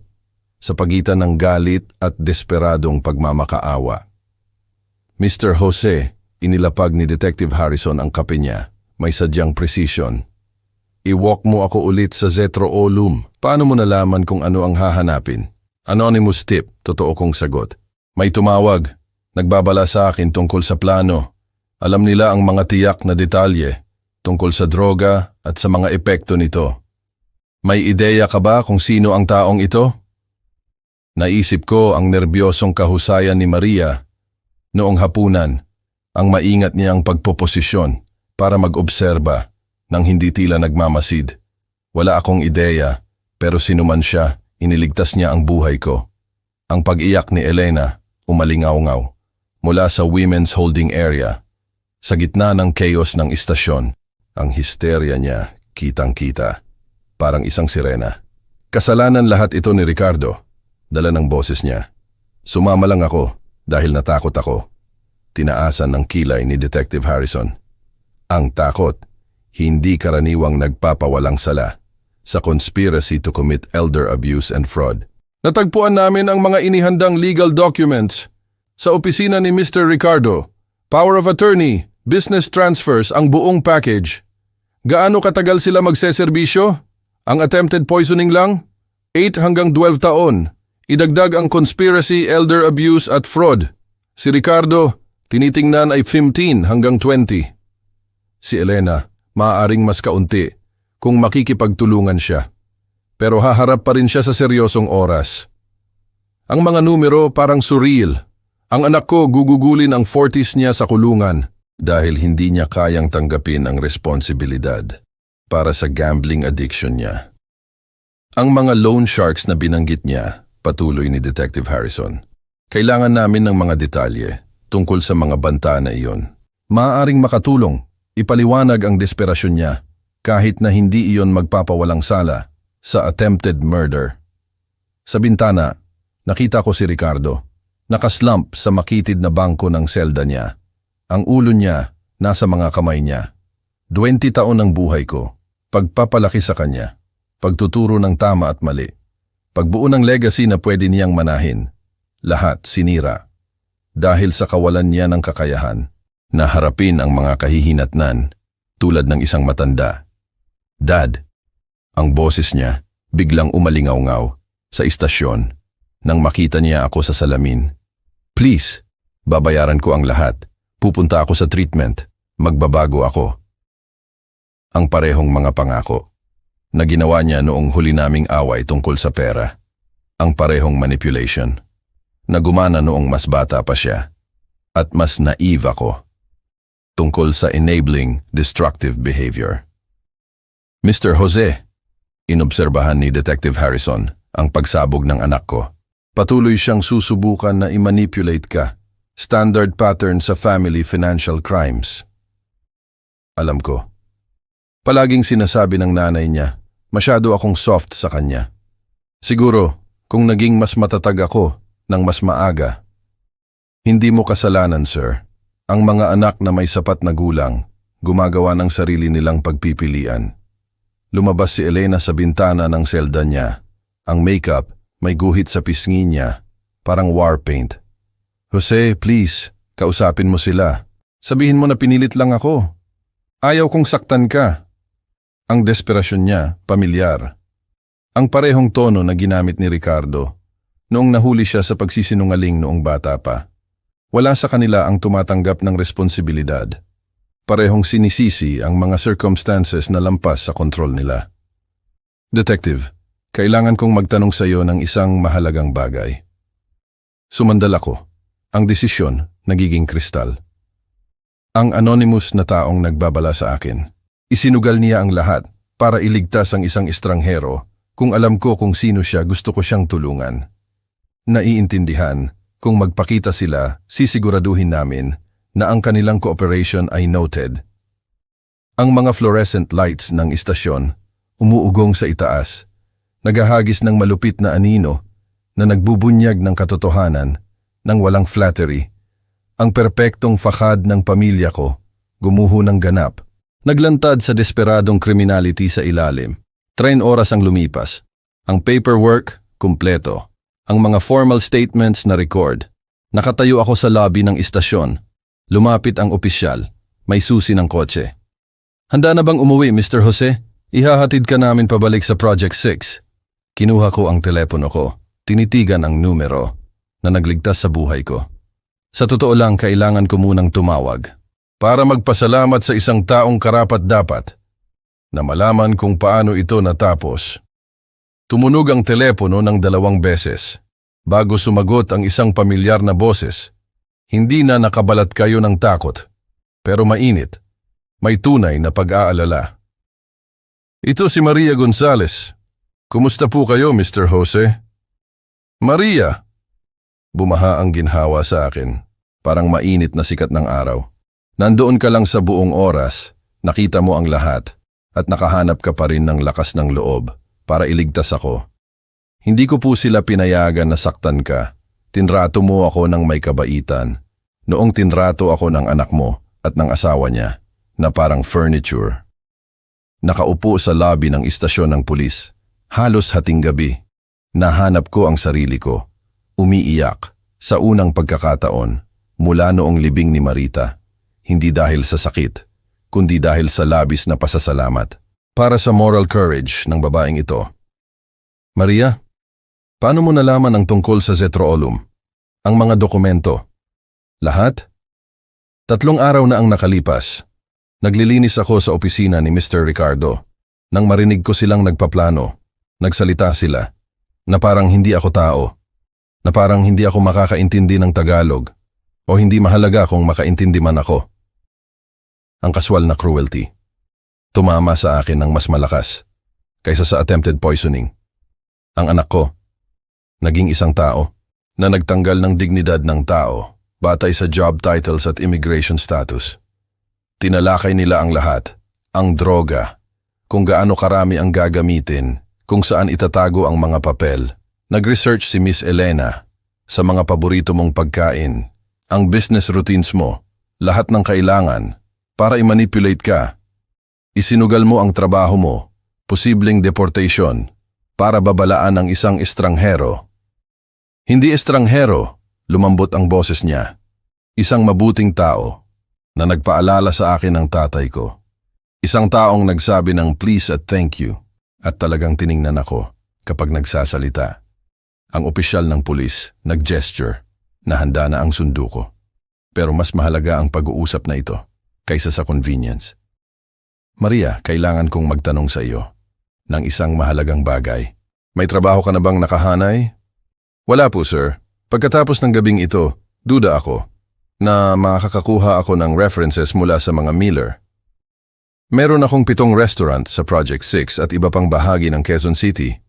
Speaker 1: Sa pagitan ng galit at desperadong pagmamakaawa. Mr. Jose, inilapag ni Detective Harrison ang kape niya. May sadyang precision. I-walk mo ako ulit sa Zetro Olum. Paano mo nalaman kung ano ang hahanapin? Anonymous tip, totoo kong sagot. May tumawag. Nagbabala sa akin tungkol sa plano. Alam nila ang mga tiyak na detalye tungkol sa droga at sa mga epekto nito. May ideya ka ba kung sino ang taong ito? Naisip ko ang nerbyosong kahusayan ni Maria noong hapunan, ang maingat niyang pagpoposisyon para mag-obserba nang hindi tila nagmamasid. Wala akong ideya, pero sinuman siya, iniligtas niya ang buhay ko. Ang pag-iyak ni Elena, umalingaw-ngaw, mula sa women's holding area. Sa gitna ng chaos ng istasyon, ang histerya niya kitang-kita, parang isang sirena. Kasalanan lahat ito ni Ricardo, dala ng boses niya. Sumama lang ako dahil natakot ako. Tinaasan ng kilay ni Detective Harrison. Ang takot, hindi karaniwang nagpapawalang sala sa conspiracy to commit elder abuse and fraud. Natagpuan namin ang mga inihandang legal documents sa opisina ni Mr. Ricardo. Power of attorney, business transfers, ang buong package. Gaano katagal sila magseserbisyo? Ang attempted poisoning lang? 8 hanggang 12 taon. Idagdag ang conspiracy, elder abuse at fraud. Si Ricardo, tinitingnan ay 15 hanggang 20. Si Elena, maaaring mas kaunti kung makikipagtulungan siya. Pero haharap pa rin siya sa seryosong oras. Ang mga numero parang surreal. Ang anak ko gugugulin ang 40s niya sa kulungan dahil hindi niya kayang tanggapin ang responsibilidad para sa gambling addiction niya. Ang mga loan sharks na binanggit niya, patuloy ni Detective Harrison. Kailangan namin ng mga detalye tungkol sa mga banta na iyon. Maaaring makatulong, ipaliwanag ang desperasyon niya kahit na hindi iyon magpapawalang sala sa attempted murder. Sa bintana, nakita ko si Ricardo, nakaslump sa makitid na bangko ng selda niya. Ang ulo niya nasa mga kamay niya. 20 taon ng buhay ko, pagpapalaki sa kanya, pagtuturo ng tama at mali, pagbuo ng legacy na pwede niyang manahin, lahat sinira. Dahil sa kawalan niya ng kakayahan na harapin ang mga kahihinatnan tulad ng isang matanda. Dad, ang boses niya biglang umalingaw-ngaw sa istasyon nang makita niya ako sa salamin. Please, babayaran ko ang lahat. Pupunta ako sa treatment. Magbabago ako. Ang parehong mga pangako na ginawa niya noong huli naming away tungkol sa pera. Ang parehong manipulation na gumana noong mas bata pa siya at mas naive ako tungkol sa enabling destructive behavior. Mr. Jose, inobserbahan ni Detective Harrison ang pagsabog ng anak ko. Patuloy siyang susubukan na i-manipulate ka. Standard pattern sa family financial crimes. Alam ko. Palaging sinasabi ng nanay niya, masyado akong soft sa kanya. Siguro, kung naging mas matatag ako ng mas maaga. Hindi mo kasalanan, sir. Ang mga anak na may sapat na gulang, gumagawa ng sarili nilang pagpipilian. Lumabas si Elena sa bintana ng selda niya. Ang makeup may guhit sa pisngi niya, parang war paint. Jose, please, kausapin mo sila. Sabihin mo na pinilit lang ako. Ayaw kong saktan ka. Ang desperasyon niya, pamilyar. Ang parehong tono na ginamit ni Ricardo noong nahuli siya sa pagsisinungaling noong bata pa. Wala sa kanila ang tumatanggap ng responsibilidad. Parehong sinisisi ang mga circumstances na lampas sa kontrol nila. Detective, kailangan kong magtanong sa iyo ng isang mahalagang bagay. Sumandal ako. Ang desisyon nagiging kristal. Ang anonymous na taong nagbabala sa akin. Isinugal niya ang lahat para iligtas ang isang estranghero. Kung alam ko kung sino siya, gusto ko siyang tulungan. Naiintindihan, kung magpakita sila, sisiguraduhin namin na ang kanilang cooperation ay noted. Ang mga fluorescent lights ng istasyon, umuugong sa itaas, naghahagis ng malupit na anino na nagbubunyag ng katotohanan nang walang flattery. Ang perpektong fakad ng pamilya ko, gumuho ng ganap, naglantad sa desperadong criminality sa ilalim. 3 oras ang lumipas. Ang paperwork, kumpleto. Ang mga formal statements na record. Nakatayo ako sa lobby ng istasyon. Lumapit ang opisyal. May susi ng kotse. Handa na bang umuwi, Mr. Jose? Ihahatid ka namin pabalik sa Project 6. Kinuha ko ang telepono ko. Tinitigan ang numero na nagligtas sa buhay ko. Sa totoo lang, kailangan ko munang tumawag para magpasalamat sa isang taong karapat-dapat na malaman kung paano ito natapos. Tumunog ang telepono ng 2 beses bago sumagot ang isang pamilyar na boses. Hindi na nakabalat kayo ng takot, pero mainit. May tunay na pag-aalala. Ito si Maria Gonzalez. Kumusta po kayo, Mr. Jose? Maria! Bumaha ang ginhawa sa akin, parang mainit na sikat ng araw. Nandoon ka lang sa buong oras, nakita mo ang lahat, at nakahanap ka pa rin ng lakas ng loob para iligtas ako. Hindi ko po sila pinayagan na saktan ka. Tinrato mo ako ng may kabaitan. Noong tinrato ako ng anak mo at ng asawa niya, na parang furniture. Nakaupo sa lobby ng istasyon ng pulis, halos hating gabi. Nahanap ko ang sarili ko. Umiiyak sa unang pagkakataon mula noong libing ni Marita. Hindi dahil sa sakit, kundi dahil sa labis na pasasalamat. Para sa moral courage ng babaeng ito. Maria, paano mo nalaman ang tungkol sa Zetroolum? Ang mga dokumento? Lahat? 3 araw na ang nakalipas. Naglilinis ako sa opisina ni Mr. Ricardo. Nang marinig ko silang nagpaplano, nagsalita sila. Na parang hindi ako tao, na parang hindi ako makakaintindi ng Tagalog, o hindi mahalaga kung makaintindi man ako. Ang kaswal na cruelty. Tumama sa akin ng mas malakas, kaysa sa attempted poisoning. Ang anak ko, naging isang tao, na nagtanggal ng dignidad ng tao, batay sa job titles at immigration status. Tinalakay nila ang lahat, ang droga, kung gaano karami ang gagamitin, kung saan itatago ang mga papel. Nag-research si Miss Elena sa mga paborito mong pagkain, ang business routines mo, lahat ng kailangan para i-manipulate ka. Isinugal mo ang trabaho mo, posibleng deportation, para babalaan ang isang estranghero. Hindi estranghero, lumambot ang boses niya. Isang mabuting tao na nagpaalala sa akin ng tatay ko. Isang taong nagsabi ng please at thank you. At talagang tiningnan ako kapag nagsasalita. Ang opisyal ng pulis nag-gesture na handa na ang sundo ko. Pero mas mahalaga ang pag-uusap na ito kaysa sa convenience. Maria, kailangan kong magtanong sa iyo ng isang mahalagang bagay. May trabaho ka na bang nakahanay? Wala po, sir. Pagkatapos ng gabing ito, duda ako na makakakuha ako ng references mula sa mga Miller. Meron akong 7 restaurant sa Project 6 at iba pang bahagi ng Quezon City.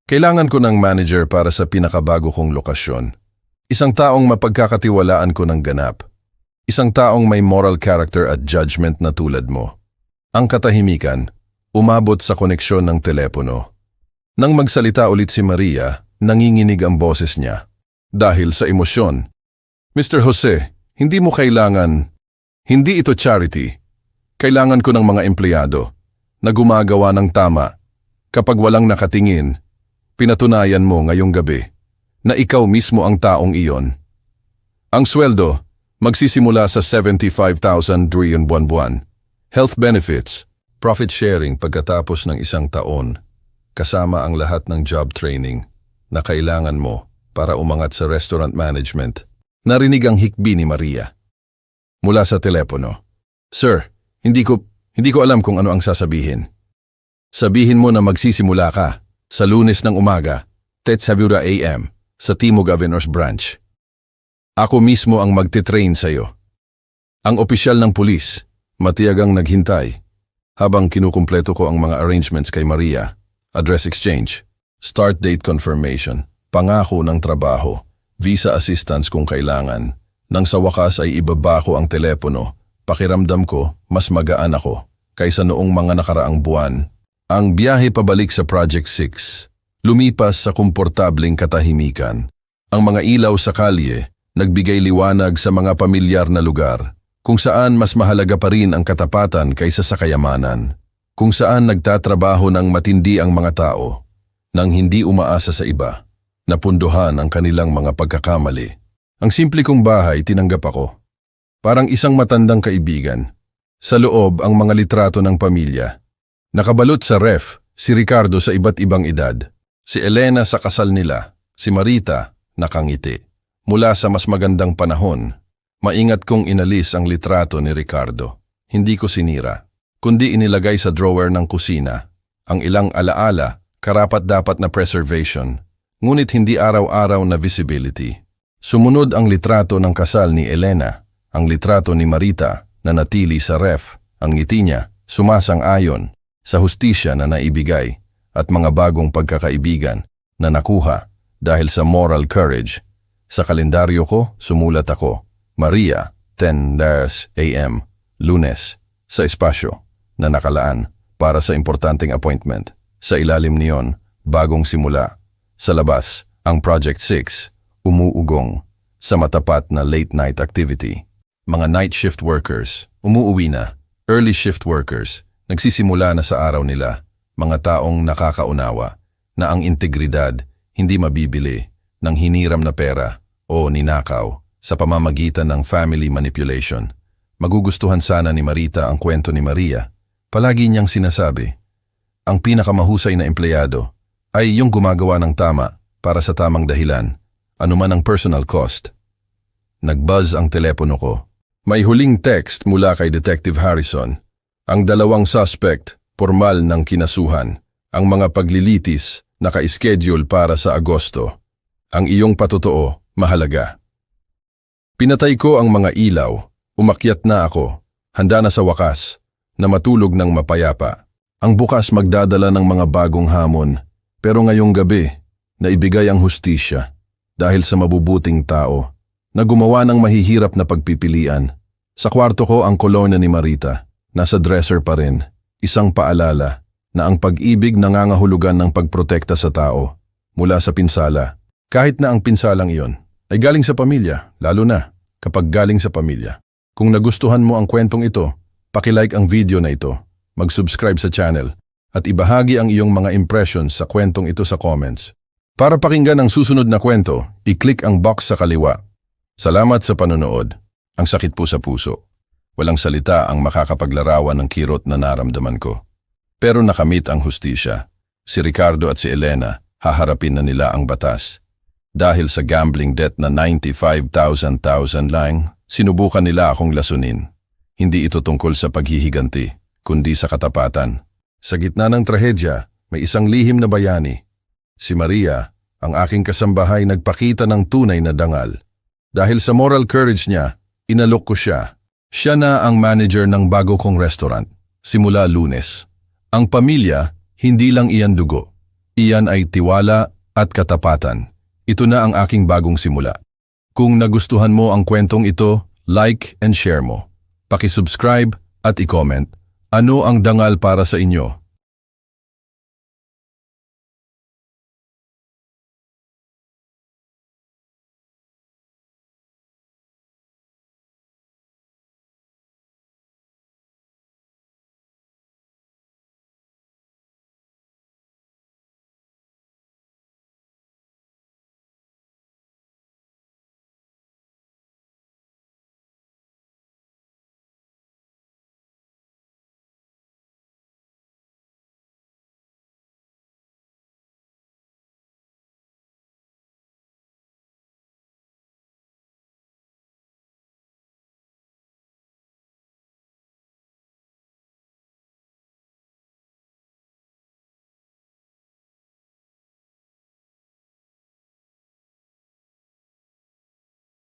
Speaker 1: Kailangan ko ng manager para sa pinakabago kong lokasyon. Isang taong mapagkakatiwalaan ko ng ganap. Isang taong may moral character at judgment na tulad mo. Ang katahimikan, umabot sa koneksyon ng telepono. Nang magsalita ulit si Maria, nanginginig ang boses niya. Dahil sa emosyon. Mr. Jose, hindi mo kailangan. Hindi ito charity. Kailangan ko ng mga empleyado na gumagawa ng tama. Kapag walang nakatingin, pinatunayan mo ngayong gabi na ikaw mismo ang taong iyon. Ang sweldo, magsisimula sa 75,000 buwan-buwan. Health benefits, profit sharing pagkatapos ng 1 taon, kasama ang lahat ng job training na kailangan mo para umangat sa restaurant management. Narinig ang hikbi ni Maria. Mula sa telepono. Sir, Hindi ko alam kung ano ang sasabihin. Sabihin mo na magsisimula ka sa Lunes ng umaga, Tetsavura AM, sa Timog Avenors Branch. Ako mismo ang magtitrain sa'yo. Ang opisyal ng pulis, matiyagang naghintay, habang kinukumpleto ko ang mga arrangements kay Maria, address exchange, start date confirmation, pangako ng trabaho, visa assistance kung kailangan. Nang sa wakas ay ibaba ko ang telepono, pakiramdam ko, mas magaan ako kaysa noong mga nakaraang buwan. Ang biyahe pabalik sa Project 6, lumipas sa komportabling katahimikan. Ang mga ilaw sa kalye, nagbigay liwanag sa mga pamilyar na lugar, kung saan mas mahalaga pa rin ang katapatan kaysa sa kayamanan. Kung saan nagtatrabaho ng matindi ang mga tao, nang hindi umaasa sa iba, napunduhan ang kanilang mga pagkakamali. Ang simple kong bahay tinanggap ako. Parang isang matandang kaibigan. Sa loob ang mga litrato ng pamilya. Nakabalot sa ref, si Ricardo sa iba't ibang edad. Si Elena sa kasal nila. Si Marita, nakangiti. Mula sa mas magandang panahon, maingat kong inalis ang litrato ni Ricardo. Hindi ko sinira, kundi inilagay sa drawer ng kusina. Ang ilang alaala, karapat-dapat na preservation, ngunit hindi araw-araw na visibility. Sumunod ang litrato ng kasal ni Elena. Ang litrato ni Marita na natili sa ref, ang ngiti niya, sumasang-ayon sa hustisya na naibigay at mga bagong pagkakaibigan na nakuha dahil sa moral courage. Sa kalendaryo ko, sumulat ako, Maria, 10 a.m., Lunes, sa espasyo na nakalaan para sa importanteng appointment. Sa ilalim niyon, bagong simula. Sa labas, ang Project 6, umuugong sa matapat na late night activity. Mga night shift workers, umuuwi na. Early shift workers, nagsisimula na sa araw nila. Mga taong nakakaunawa na ang integridad hindi mabibili ng hiniram na pera o ninakaw sa pamamagitan ng family manipulation. Magugustuhan sana ni Marita ang kwento ni Maria. Palagi niyang sinasabi, ang pinakamahusay na empleyado ay yung gumagawa ng tama para sa tamang dahilan, anuman ang personal cost. Nag-buzz ang telepono ko. May huling text mula kay Detective Harrison. Ang dalawang suspect, formal ng kinasuhan. Ang mga paglilitis, naka-schedule para sa Agosto. Ang iyong patotoo, mahalaga. Pinatay ko ang mga ilaw. Umakyat na ako. Handa na sa wakas, na matulog ng mapayapa. Ang bukas magdadala ng mga bagong hamon. Pero ngayong gabi, naibigay ang hustisya dahil sa mabubuting tao na gumawa ng mahihirap na pagpipilian. Sa kwarto ko ang kolona ni Marita. Nasa dresser pa rin. Isang paalala na ang pag-ibig nangangahulugan ng pagprotekta sa tao mula sa pinsala. Kahit na ang pinsalang iyon ay galing sa pamilya, lalo na kapag galing sa pamilya. Kung nagustuhan mo ang kwentong ito, paki-like ang video na ito, mag-subscribe sa channel, at ibahagi ang iyong mga impressions sa kwentong ito sa comments. Para pakinggan ang susunod na kwento, i-click ang box sa kaliwa. Salamat sa panonood. Ang sakit po sa puso. Walang salita ang makakapaglarawan ng kirot na naramdaman ko. Pero nakamit ang hustisya. Si Ricardo at si Elena, haharapin na nila ang batas. Dahil sa gambling debt na 95,000 lang, sinubukan nila akong lasunin. Hindi ito tungkol sa paghihiganti, kundi sa katapatan. Sa gitna ng trahedya, may isang lihim na bayani. Si Maria, ang aking kasambahay, nagpakita ng tunay na dangal. Dahil sa moral courage niya, inalok ko siya. Siya na ang manager ng bago kong restaurant, simula Lunes. Ang pamilya, hindi lang iyan dugo. Iyan ay tiwala at katapatan. Ito na ang aking bagong simula. Kung nagustuhan mo ang kwentong ito, like and share mo. Paki-subscribe at i-comment. Ano ang dangal para sa inyo?